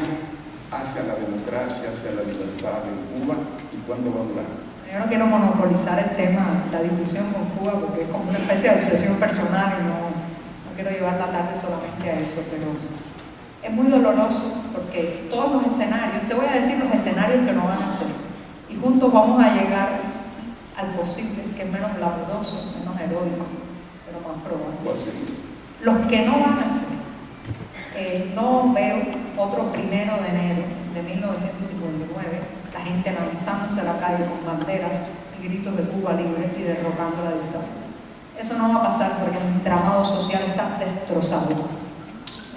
Speaker 5: hacia la democracia, hacia la libertad en Cuba y cuándo va a durar?
Speaker 6: Yo no quiero monopolizar el tema, la discusión con Cuba, porque es como una especie de obsesión personal y no quiero llevar la tarde solamente a eso, pero es muy doloroso porque todos los escenarios, te voy a decir los escenarios que no van a ser, y juntos vamos a llegar al posible, que es menos glamuroso, menos heroico, pero más probable.
Speaker 5: ¿Cuál sería?
Speaker 6: Los que no van a ser. No veo otro 1 de enero de 1959, la gente lanzándose a la calle con banderas y gritos de Cuba libre y derrocando la dictadura. Eso no va a pasar porque el entramado social está destrozado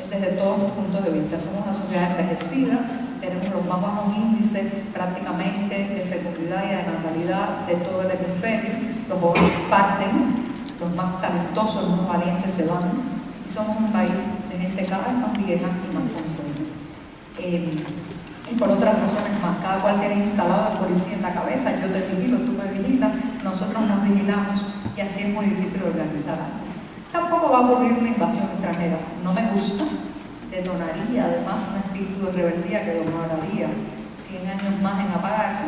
Speaker 6: desde todos los puntos de vista. Somos una sociedad envejecida, tenemos los más bajos índices prácticamente de fecundidad y de natalidad de todo el hemisferio, los jóvenes parten, los más talentosos, los más valientes se van. Somos un país de gente cada vez más vieja y más conforme. Y por otras razones más, cada cual tiene instalado a la policía en la cabeza, yo te vigilo, tú me vigilas, nosotros nos vigilamos y así es muy difícil organizar algo. Tampoco va a ocurrir una invasión extranjera, no me gusta, detonaría además un espíritu de rebeldía que demoraría 100 años más en apagarse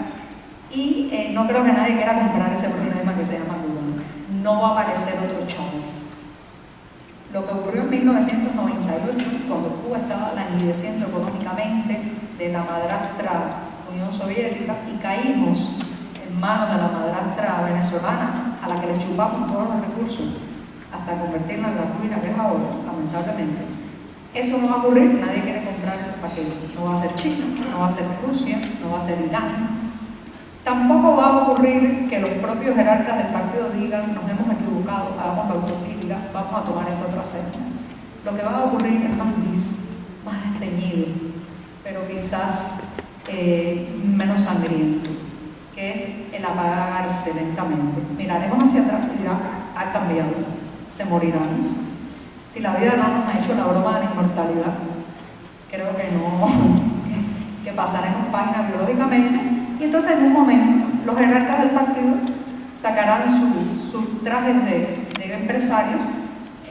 Speaker 6: y no creo que nadie quiera comprar ese problema que se llama Cuba. No va a aparecer otro Chávez. Lo que ocurrió en 1998, cuando Cuba estaba languideciendo económicamente de la madrastra Unión Soviética y caímos en manos de la madrastra venezolana, a la que le chupamos todos los recursos hasta convertirla en la ruina que es ahora, lamentablemente. Eso no va a ocurrir, nadie quiere comprar ese paquete. No va a ser China, no va a ser Rusia, no va a ser Irán. Tampoco va a ocurrir que los propios jerarcas del partido digan nos hemos equivocado, hagamos la autocrítica, vamos a tomar esta otra senda. Lo que va a ocurrir es más gris, más desteñido, pero quizás menos sangriento, que es el apagarse lentamente. Miraremos hacia atrás y dirán, ha cambiado, se morirán. Si la vida no nos ha hecho la broma de la inmortalidad, creo que no, que pasaremos página biológicamente. Y entonces en un momento los jerarcas del partido sacarán sus trajes de empresarios,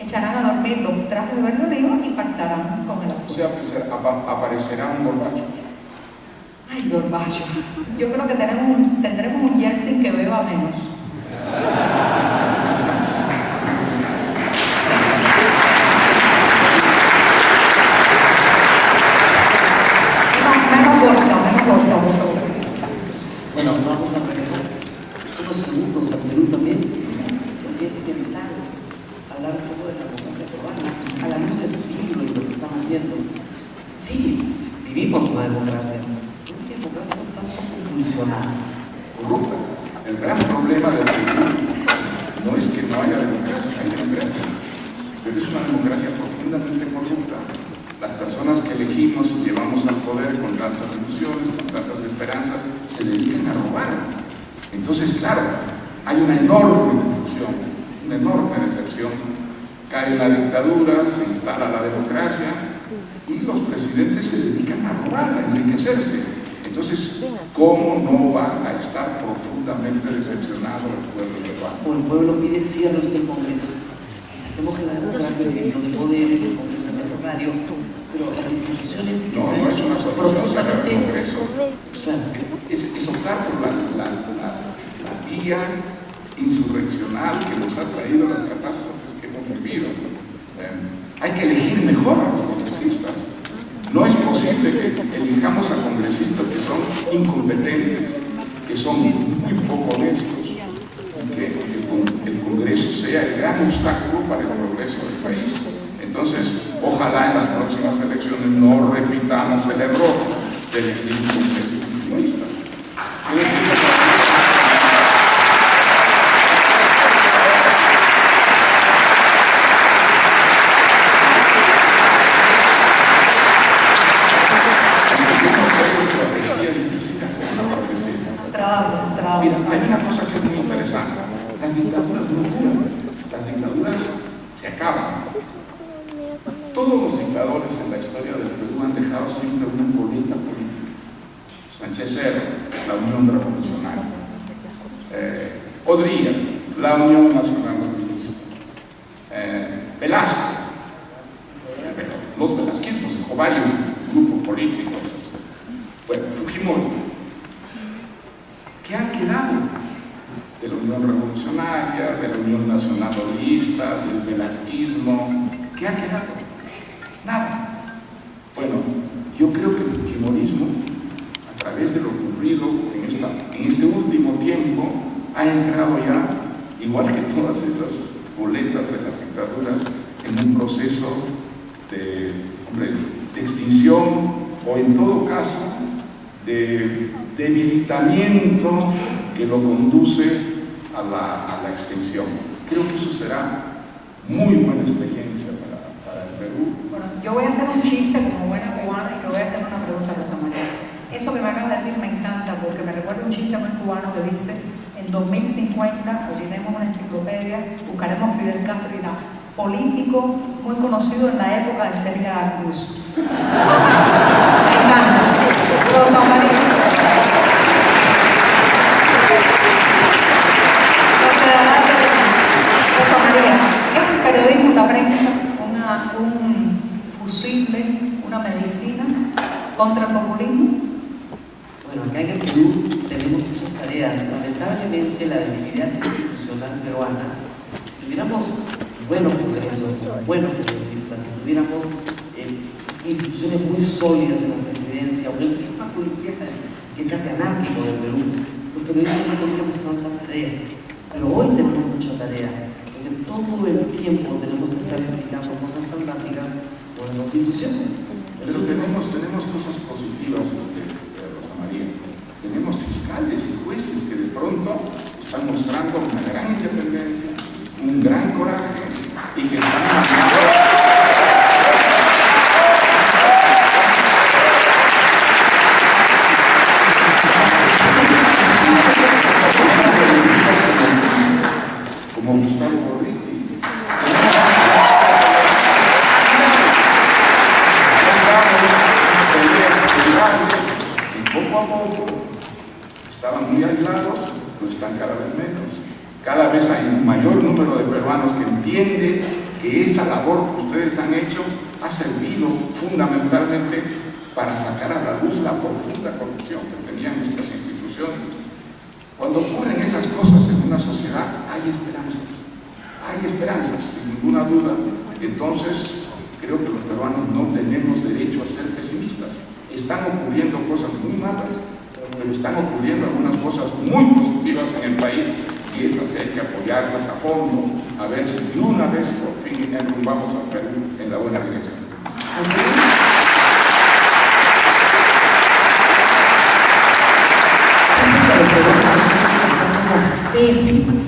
Speaker 6: echarán a dormir los trajes de verde oliva y pactarán con el afuera.
Speaker 5: O sea, aparecerá un Gorbachev.
Speaker 6: Ay, Gorbachev. Yo creo que tendremos un Yeltsin que beba menos. Menos corta, por favor.
Speaker 7: Bueno, vamos a regresar unos segundos a Perú también, porque es vital hablar un poco de la democracia peruana a la luz de este libro y lo que estamos viendo. Sí, vivimos una democracia un tanto convulsionada.
Speaker 5: Corrupta. El gran problema del Perú no es que no haya democracia, hay democracia, pero es una democracia profundamente corrupta. las personas que elegimos y llevamos al poder con tantas ilusiones, con tantas esperanzas, se dedican a robar. Entonces, claro, hay una enorme decepción, una enorme decepción. Cae la dictadura, se instala la democracia y los presidentes se dedican a robar, a enriquecerse. Entonces, ¿cómo no va a estar profundamente decepcionado el pueblo peruano?
Speaker 7: O el pueblo pide cierre usted el Congreso. Sabemos que la democracia, la división de poderes, el Congreso es necesario, pero las instituciones
Speaker 5: No es una solución cerrar el Congreso.
Speaker 7: Claro.
Speaker 5: Es optar por la vía insurreccional que nos ha traído las catástrofes que hemos vivido. Hay que elegir mejor a los congresistas. No es posible que elijamos a congresistas que son incompetentes, que son muy poco honestos, y que el Congreso sea el gran obstáculo para el progreso del país. Entonces, ojalá en las próximas elecciones no repitamos el error de elegir un Congreso continuista. Mira, hay una cosa que es muy interesante. Las dictaduras no duran. Las dictaduras se acaban. Todos los dictadores en la historia del Perú han dejado siempre una boleta política. Sánchez Cerro, la Unión Revolucionaria. Odría, la Unión Nacional Revolucionaria. Velasco, los velasquismos, dejó varios grupos políticos. Bueno, Fujimori. ¿Qué ha quedado de la Unión Revolucionaria, de la Unión Nacionalista, del velasquismo? ¿Qué ha quedado? Nada. Bueno, yo creo que el fujimorismo, a través de lo ocurrido en este último tiempo, ha entrado ya, igual que todas esas boletas de las dictaduras, en un proceso de extinción o, en todo caso, de debilitamiento que lo conduce a la extinción. Creo que eso será muy buena experiencia para el Perú.
Speaker 6: Bueno, yo voy a hacer un chiste como buena cubana y le voy a hacer una pregunta a Rosa María. Eso que me acabas de decir me encanta porque me recuerda un chiste muy cubano que dice: en 2050 abriremos una enciclopedia, buscaremos Fidel Castro y dirá: político muy conocido en la época de Celia Cruz. Me encanta. Rosa María. Rosa María, ¿es el periodismo y la prensa un fusible, una medicina contra el populismo?
Speaker 7: Bueno, acá en el Perú tenemos muchas tareas. Lamentablemente la debilidad institucional peruana, si tuviéramos buenos congresos, buenos congresistas, si tuviéramos instituciones muy sólidas en la presidencia, o el sistema judicial que es casi anárquico del Perú, los periodistas no tendríamos tanta tarea. Pero hoy tenemos mucha tarea, porque todo el tiempo tenemos que estar explicando cosas tan básicas como la Constitución.
Speaker 5: Pero tenemos cosas positivas, Rosa María. Tenemos fiscales y jueces que de pronto están mostrando una gran independencia, un gran coraje y que están marcando. Como Gustavo Borriti. Y poco a poco estaban muy aislados, pero están cada vez menos. Cada vez hay un mayor número de peruanos que entienden que esa labor que ustedes han hecho ha servido fundamentalmente para sacar a la luz la profunda corrupción que tenían nuestras instituciones. Cuando ocurren esas cosas en una sociedad, hay esperanzas, sin ninguna duda. Entonces, creo que los peruanos no tenemos derecho a ser pesimistas. Están ocurriendo cosas muy malas, pero están ocurriendo algunas cosas muy positivas en el país y esas hay que apoyarlas a fondo, a ver si de una vez por fin enrumbamos al Perú en la buena dirección.
Speaker 7: Cosas pésimas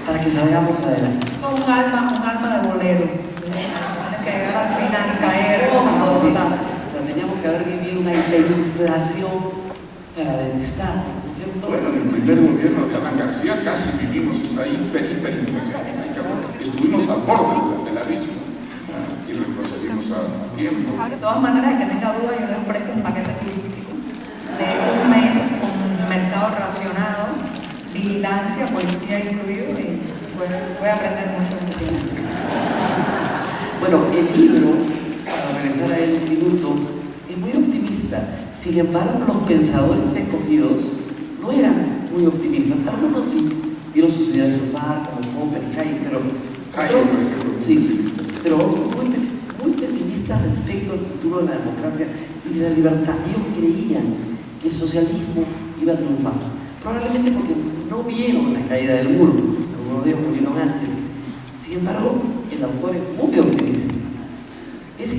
Speaker 7: para que salgamos adelante.
Speaker 6: Son un alma de bolero. Tienes que llegar al final y caer como
Speaker 7: inflación para detestar, ¿no es cierto?
Speaker 5: Bueno, en el primer gobierno de Alan García casi vivimos esa hiperinflación. Estuvimos al borde del abismo y retrocedimos a tiempo.
Speaker 6: De todas maneras, que tenga duda, yo le ofrezco un paquete turístico de un mes con mercado racionado, vigilancia, policía incluido, y voy a aprender mucho en ese tiempo.
Speaker 7: Bueno, el libro, para regresar a él un minuto, es muy optimista. Sin embargo, los pensadores escogidos no eran muy optimistas. Algunos sí vieron sus ideas triunfar, como Popper, Hayek, pero otros, sí, pero otros muy pesimistas respecto al futuro de la democracia y de la libertad. Ellos creían que el socialismo iba a triunfar. Probablemente porque no vieron la caída del muro, algunos de ellos murieron antes. Sin embargo, el autor es muy optimista.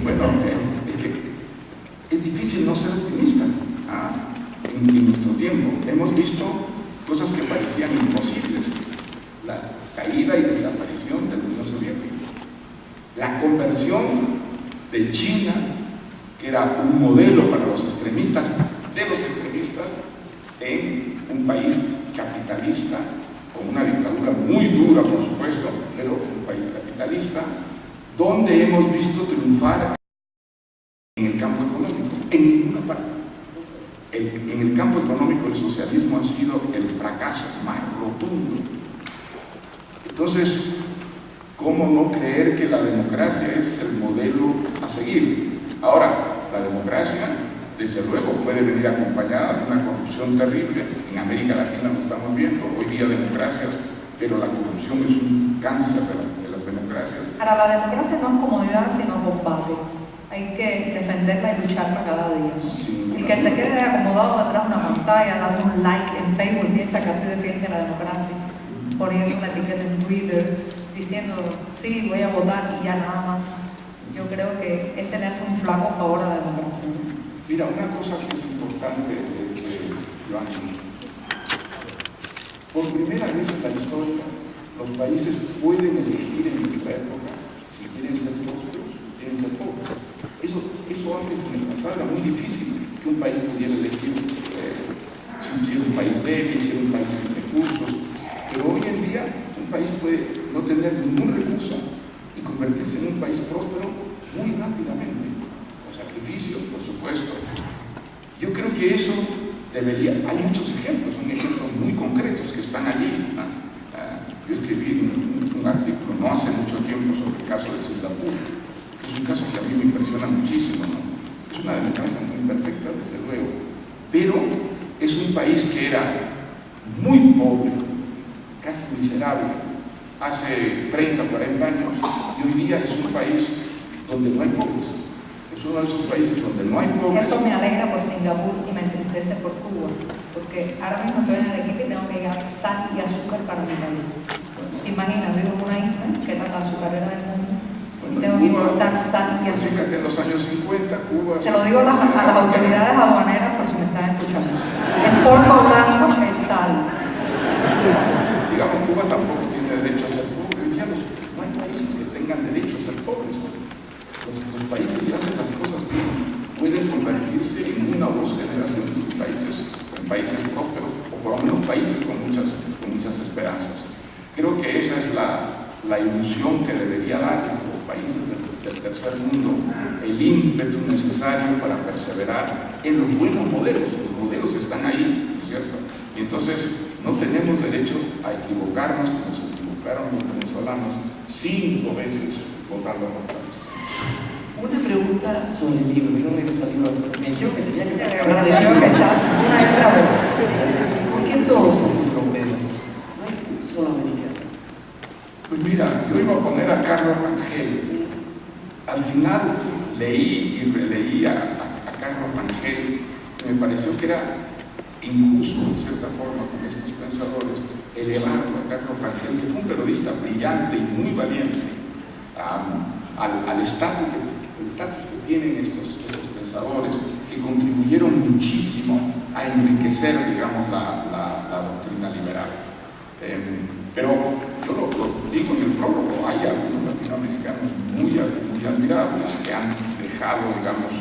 Speaker 5: Bueno, es que es difícil no ser optimista. En nuestro tiempo hemos visto cosas que parecían imposibles. La caída y desaparición de la Unión Soviética. La conversión de China, que era un modelo para los extremistas, en un país capitalista, con una dictadura muy dura, por supuesto, pero un país capitalista, donde hemos visto triunfar en el campo económico, en ninguna parte. En el campo económico el socialismo ha sido el fracaso más rotundo. Entonces, ¿cómo no creer que la democracia es el modelo a seguir? Ahora, la democracia, desde luego, puede venir acompañada de una corrupción terrible. En América Latina lo estamos viendo, hoy día democracias, pero la corrupción es un cáncer de las democracias.
Speaker 6: Ahora, la democracia no es comodidad, sino combate. Hay que defenderla y lucharla cada día.
Speaker 5: Sí,
Speaker 6: el que se quede acomodado detrás de una pantalla, dando un like en Facebook, piensa que así defiende la democracia, poniendo una etiqueta en Twitter, diciendo, sí, voy a votar y ya nada más. Yo creo que ese le hace un flaco favor a la democracia.
Speaker 5: Mira, una cosa que es importante, Joan, por primera vez en la historia, los países pueden elegir en nuestra época si quieren ser prósperos o quieren ser pobres. Eso antes en el pasado era muy difícil que un país pudiera elegir si era un país débil, si era un país sin recursos. Pero hoy en día un país puede no tener ningún recurso y convertirse en un país próspero muy rápidamente, con sacrificios, por supuesto. Yo creo que eso debería, hay muchos ejemplos, son ejemplos muy concretos que están allí. Yo escribí un artículo no hace mucho tiempo sobre el caso de Singapur. Es un caso que a mí me impresiona muchísimo, ¿no? Es una democracia muy perfecta, desde luego, pero es un país que era muy pobre, casi miserable, hace 30 o 40 años, y hoy día es un país donde no hay pobres. Es uno de esos países donde no hay pobres.
Speaker 6: Eso me alegra por Singapur y me entristece por Cuba, porque ahora mismo estoy en el equipo y tengo que llevar sal y azúcar para mi país. Imagina, vivo en una isla que es la azucarera del mundo. Tengo que importar sal y azúcar.
Speaker 5: Fíjate, en los años 50, Cuba...
Speaker 6: Se lo digo a las autoridades aduaneras por si me están escuchando. El polvo blanco es sal.
Speaker 5: Digamos, Cuba tampoco tiene derecho a ser pobre. Hoy día no hay países que tengan derecho a ser pobres. Los países, si hacen las cosas bien, pueden convertirse en una o dos generaciones en países prósperos, o por lo menos países con muchas esperanzas. Creo que esa es la ilusión que debería dar a los países del tercer mundo, el ímpetu necesario para perseverar en los buenos modelos. Los modelos están ahí, ¿no es cierto? Y entonces no tenemos derecho a equivocarnos como se equivocaron los venezolanos 5 veces votando por Chávez.
Speaker 7: Una pregunta sobre el libro. Yo no regreso al libro. Me dijeron que tenía que hablar de
Speaker 6: Creo que estás una y otra vez.
Speaker 7: ¿Por qué todos son europeos? No hay un solo americano.
Speaker 5: Pues mira, yo iba a poner a Carlos Rangel. Al final leí y releí a Carlos Rangel. Me pareció que era injusto, en cierta forma, con estos pensadores, elevarlo a Carlos Rangel, que fue un periodista brillante y muy valiente, al estatus que tienen estos pensadores, que contribuyeron muchísimo a enriquecer, digamos, la doctrina liberal. Pero yo lo digo en el prólogo, hay algunos latinoamericanos muy admirables que han dejado, digamos,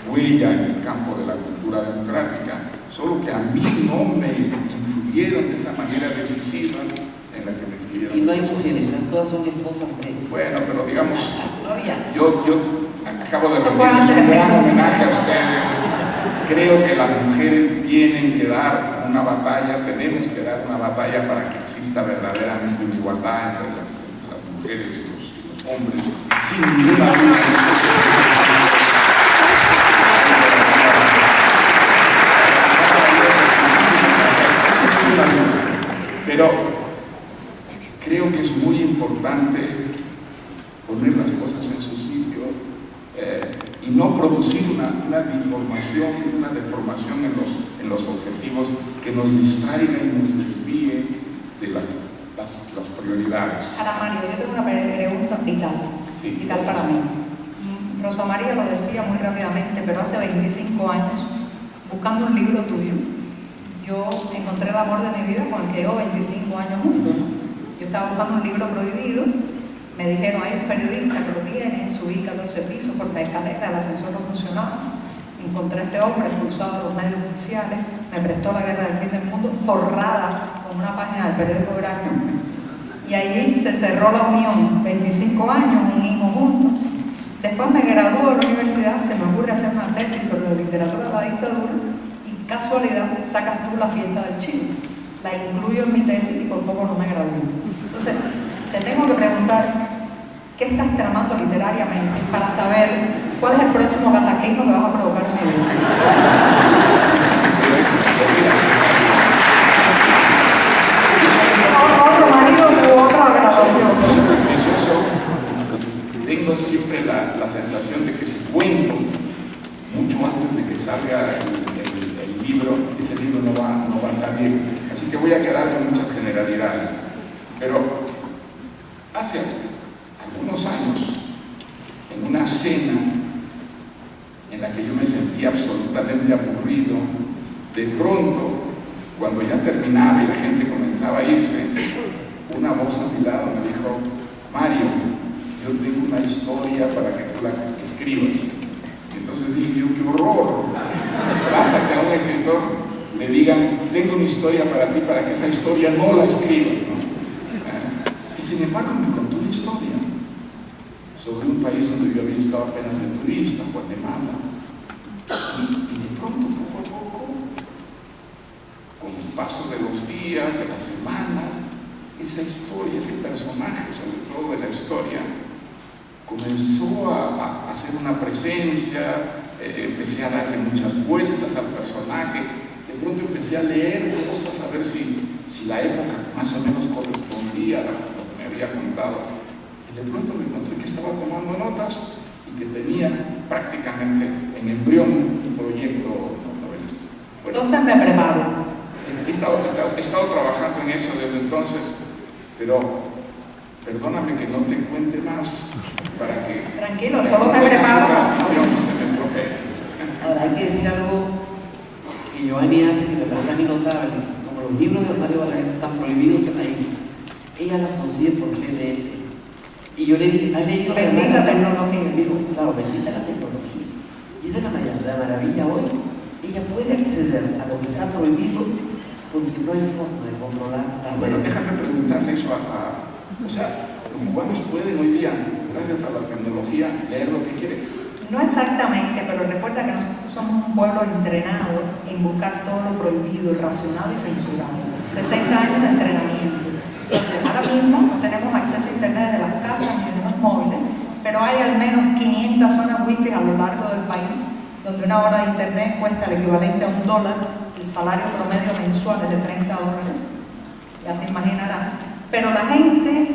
Speaker 5: huella en el campo de la cultura democrática, solo que a mí no me influyeron de esa manera decisiva en la que me influyeron.
Speaker 7: Y no hay mujeres, todas son esposas de...
Speaker 5: Bueno, pero digamos,
Speaker 7: No había.
Speaker 5: yo acabo de
Speaker 6: Eso fue antes
Speaker 5: rendirles un
Speaker 6: de
Speaker 5: gran
Speaker 6: mí.
Speaker 5: homenaje a ustedes. Creo que las mujeres tienen que dar una batalla, tenemos que dar una batalla para que exista verdaderamente una igualdad entre las mujeres y los hombres, sin ninguna duda. Pero creo que es muy importante poner las cosas en su sitio y no producir una deformación en los objetivos que nos distraiga y nos desvíe de las prioridades.
Speaker 6: Ahora, Mario, yo tengo una pregunta vital,
Speaker 5: Sí.
Speaker 6: vital para mí. Rosa María lo decía muy rápidamente, pero hace 25 años, buscando un libro tuyo, yo encontré el amor de mi vida con el que llevo 25 años juntos. Yo estaba buscando un libro prohibido, me dijeron, hay un periodista que lo tiene, subí 14 pisos por la escalera, el ascensor no funcionaba. Encontré a este hombre expulsado de los medios oficiales, me prestó La Guerra del Fin del Mundo, forrada con una página del periódico Grano. Y ahí se cerró la unión, 25 años, un hijo juntos. Después me graduó de la universidad, se me ocurre hacer una tesis sobre la literatura de la dictadura y casualidad sacas tú La Fiesta del Chile. La incluyo en mi tesis y por poco no me gradúo. Entonces, te tengo que preguntar, ¿qué estás tramando literariamente para saber cuál es el próximo cataclismo que vas a provocar en mi vida? ¿Otro marido u otra graduación?
Speaker 5: Tengo siempre la sensación de que si cuento mucho antes de que salga el libro, ese libro no va a salir. Así que voy a quedar con muchas generalidades. Pero hace algunos años, en una cena en la que yo me sentía absolutamente aburrido, de pronto, cuando ya terminaba y la gente comenzaba a irse, una voz a mi lado me dijo: Mario, yo tengo una historia para que tú la escribas. Entonces dije yo: ¡qué horror! Basta que a un escritor le digan: tengo una historia para ti, para que esa historia no la escriba, ¿no? Y sin embargo me contó una historia sobre un país donde yo había estado apenas de turista, Guatemala. Y de pronto, poco a poco, con el paso de los días, de las semanas, esa historia, ese personaje, sobre todo de la historia, comenzó a hacer una presencia. Empecé a darle muchas vueltas al personaje. De pronto empecé a leer cosas, a ver si la época más o menos correspondía a lo que me había contado. Y de pronto me encontré que estaba tomando notas y que tenía prácticamente en embrión un proyecto novelístico. Bueno,
Speaker 6: Entonces me preparo.
Speaker 5: he estado trabajando en eso desde entonces, pero perdóname que no te cuente más para que...
Speaker 6: Tranquilo, solo me preparo para
Speaker 5: la sesión no se me estropee.
Speaker 7: Ahora hay que decir algo que Giovanni hace que me parece a mí notable. Como los libros de Mario Vargas están prohibidos en la isla, ella las consigue por PDF. Y yo le dije: ¿has leído
Speaker 6: Bendita tecnología?
Speaker 7: Me dijo: claro, bendita la tecnología. Y esa es la maravilla hoy. Ella puede acceder a lo que está prohibido porque no hay forma de controlar la
Speaker 5: Bueno,
Speaker 7: redes.
Speaker 5: déjame preguntarle eso o sea, los cubanos pueden hoy día, gracias a la tecnología, leer lo que quieren.
Speaker 6: No exactamente, pero recuerda que nosotros somos un pueblo entrenado en buscar todo lo prohibido, racionado y censurado. 60 años de entrenamiento. Entonces, ahora mismo no tenemos acceso a internet desde las casas ni de los móviles, pero hay al menos 500 zonas wifi a lo largo del país, donde una hora de internet cuesta el equivalente a $1, el salario promedio mensual es de $30, ya se imaginarán. Pero la gente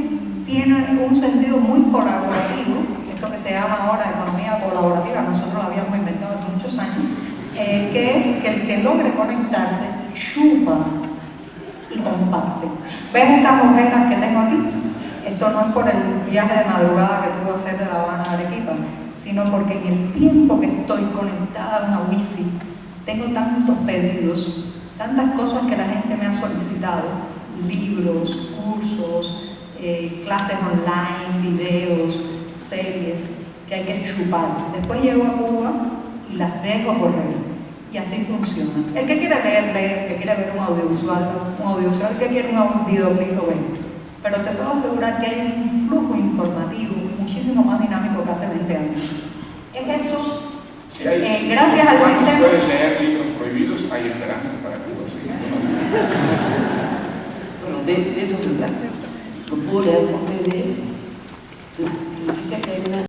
Speaker 6: tiene un sentido muy colaborativo, esto que se llama ahora economía colaborativa, nosotros lo habíamos inventado hace muchos años, que es que el que logre conectarse chupa y comparte. ¿Ves estas ojeras que tengo aquí? Esto no es por el viaje de madrugada que tuve a hacer de La Habana a Arequipa, sino porque en el tiempo que estoy conectada a una wifi, tengo tantos pedidos, tantas cosas que la gente me ha solicitado, libros, cursos, clases online, videos, series, que hay que chupar. Después llego a Cuba y y las dejo correr. Y así funciona. El que quiere leer, lee. El que quiere ver un audiovisual, el que quiere un videoclip, lo ve. Pero te puedo asegurar que hay un flujo informativo muchísimo más dinámico que hace 20 años. Es eso. Gracias al sistema.
Speaker 5: Si pueden leer libros prohibidos, hay esperanza para Cuba. ¿Sí?
Speaker 7: Bueno, de eso se trata. Lo puedo leer por PDF. Entonces,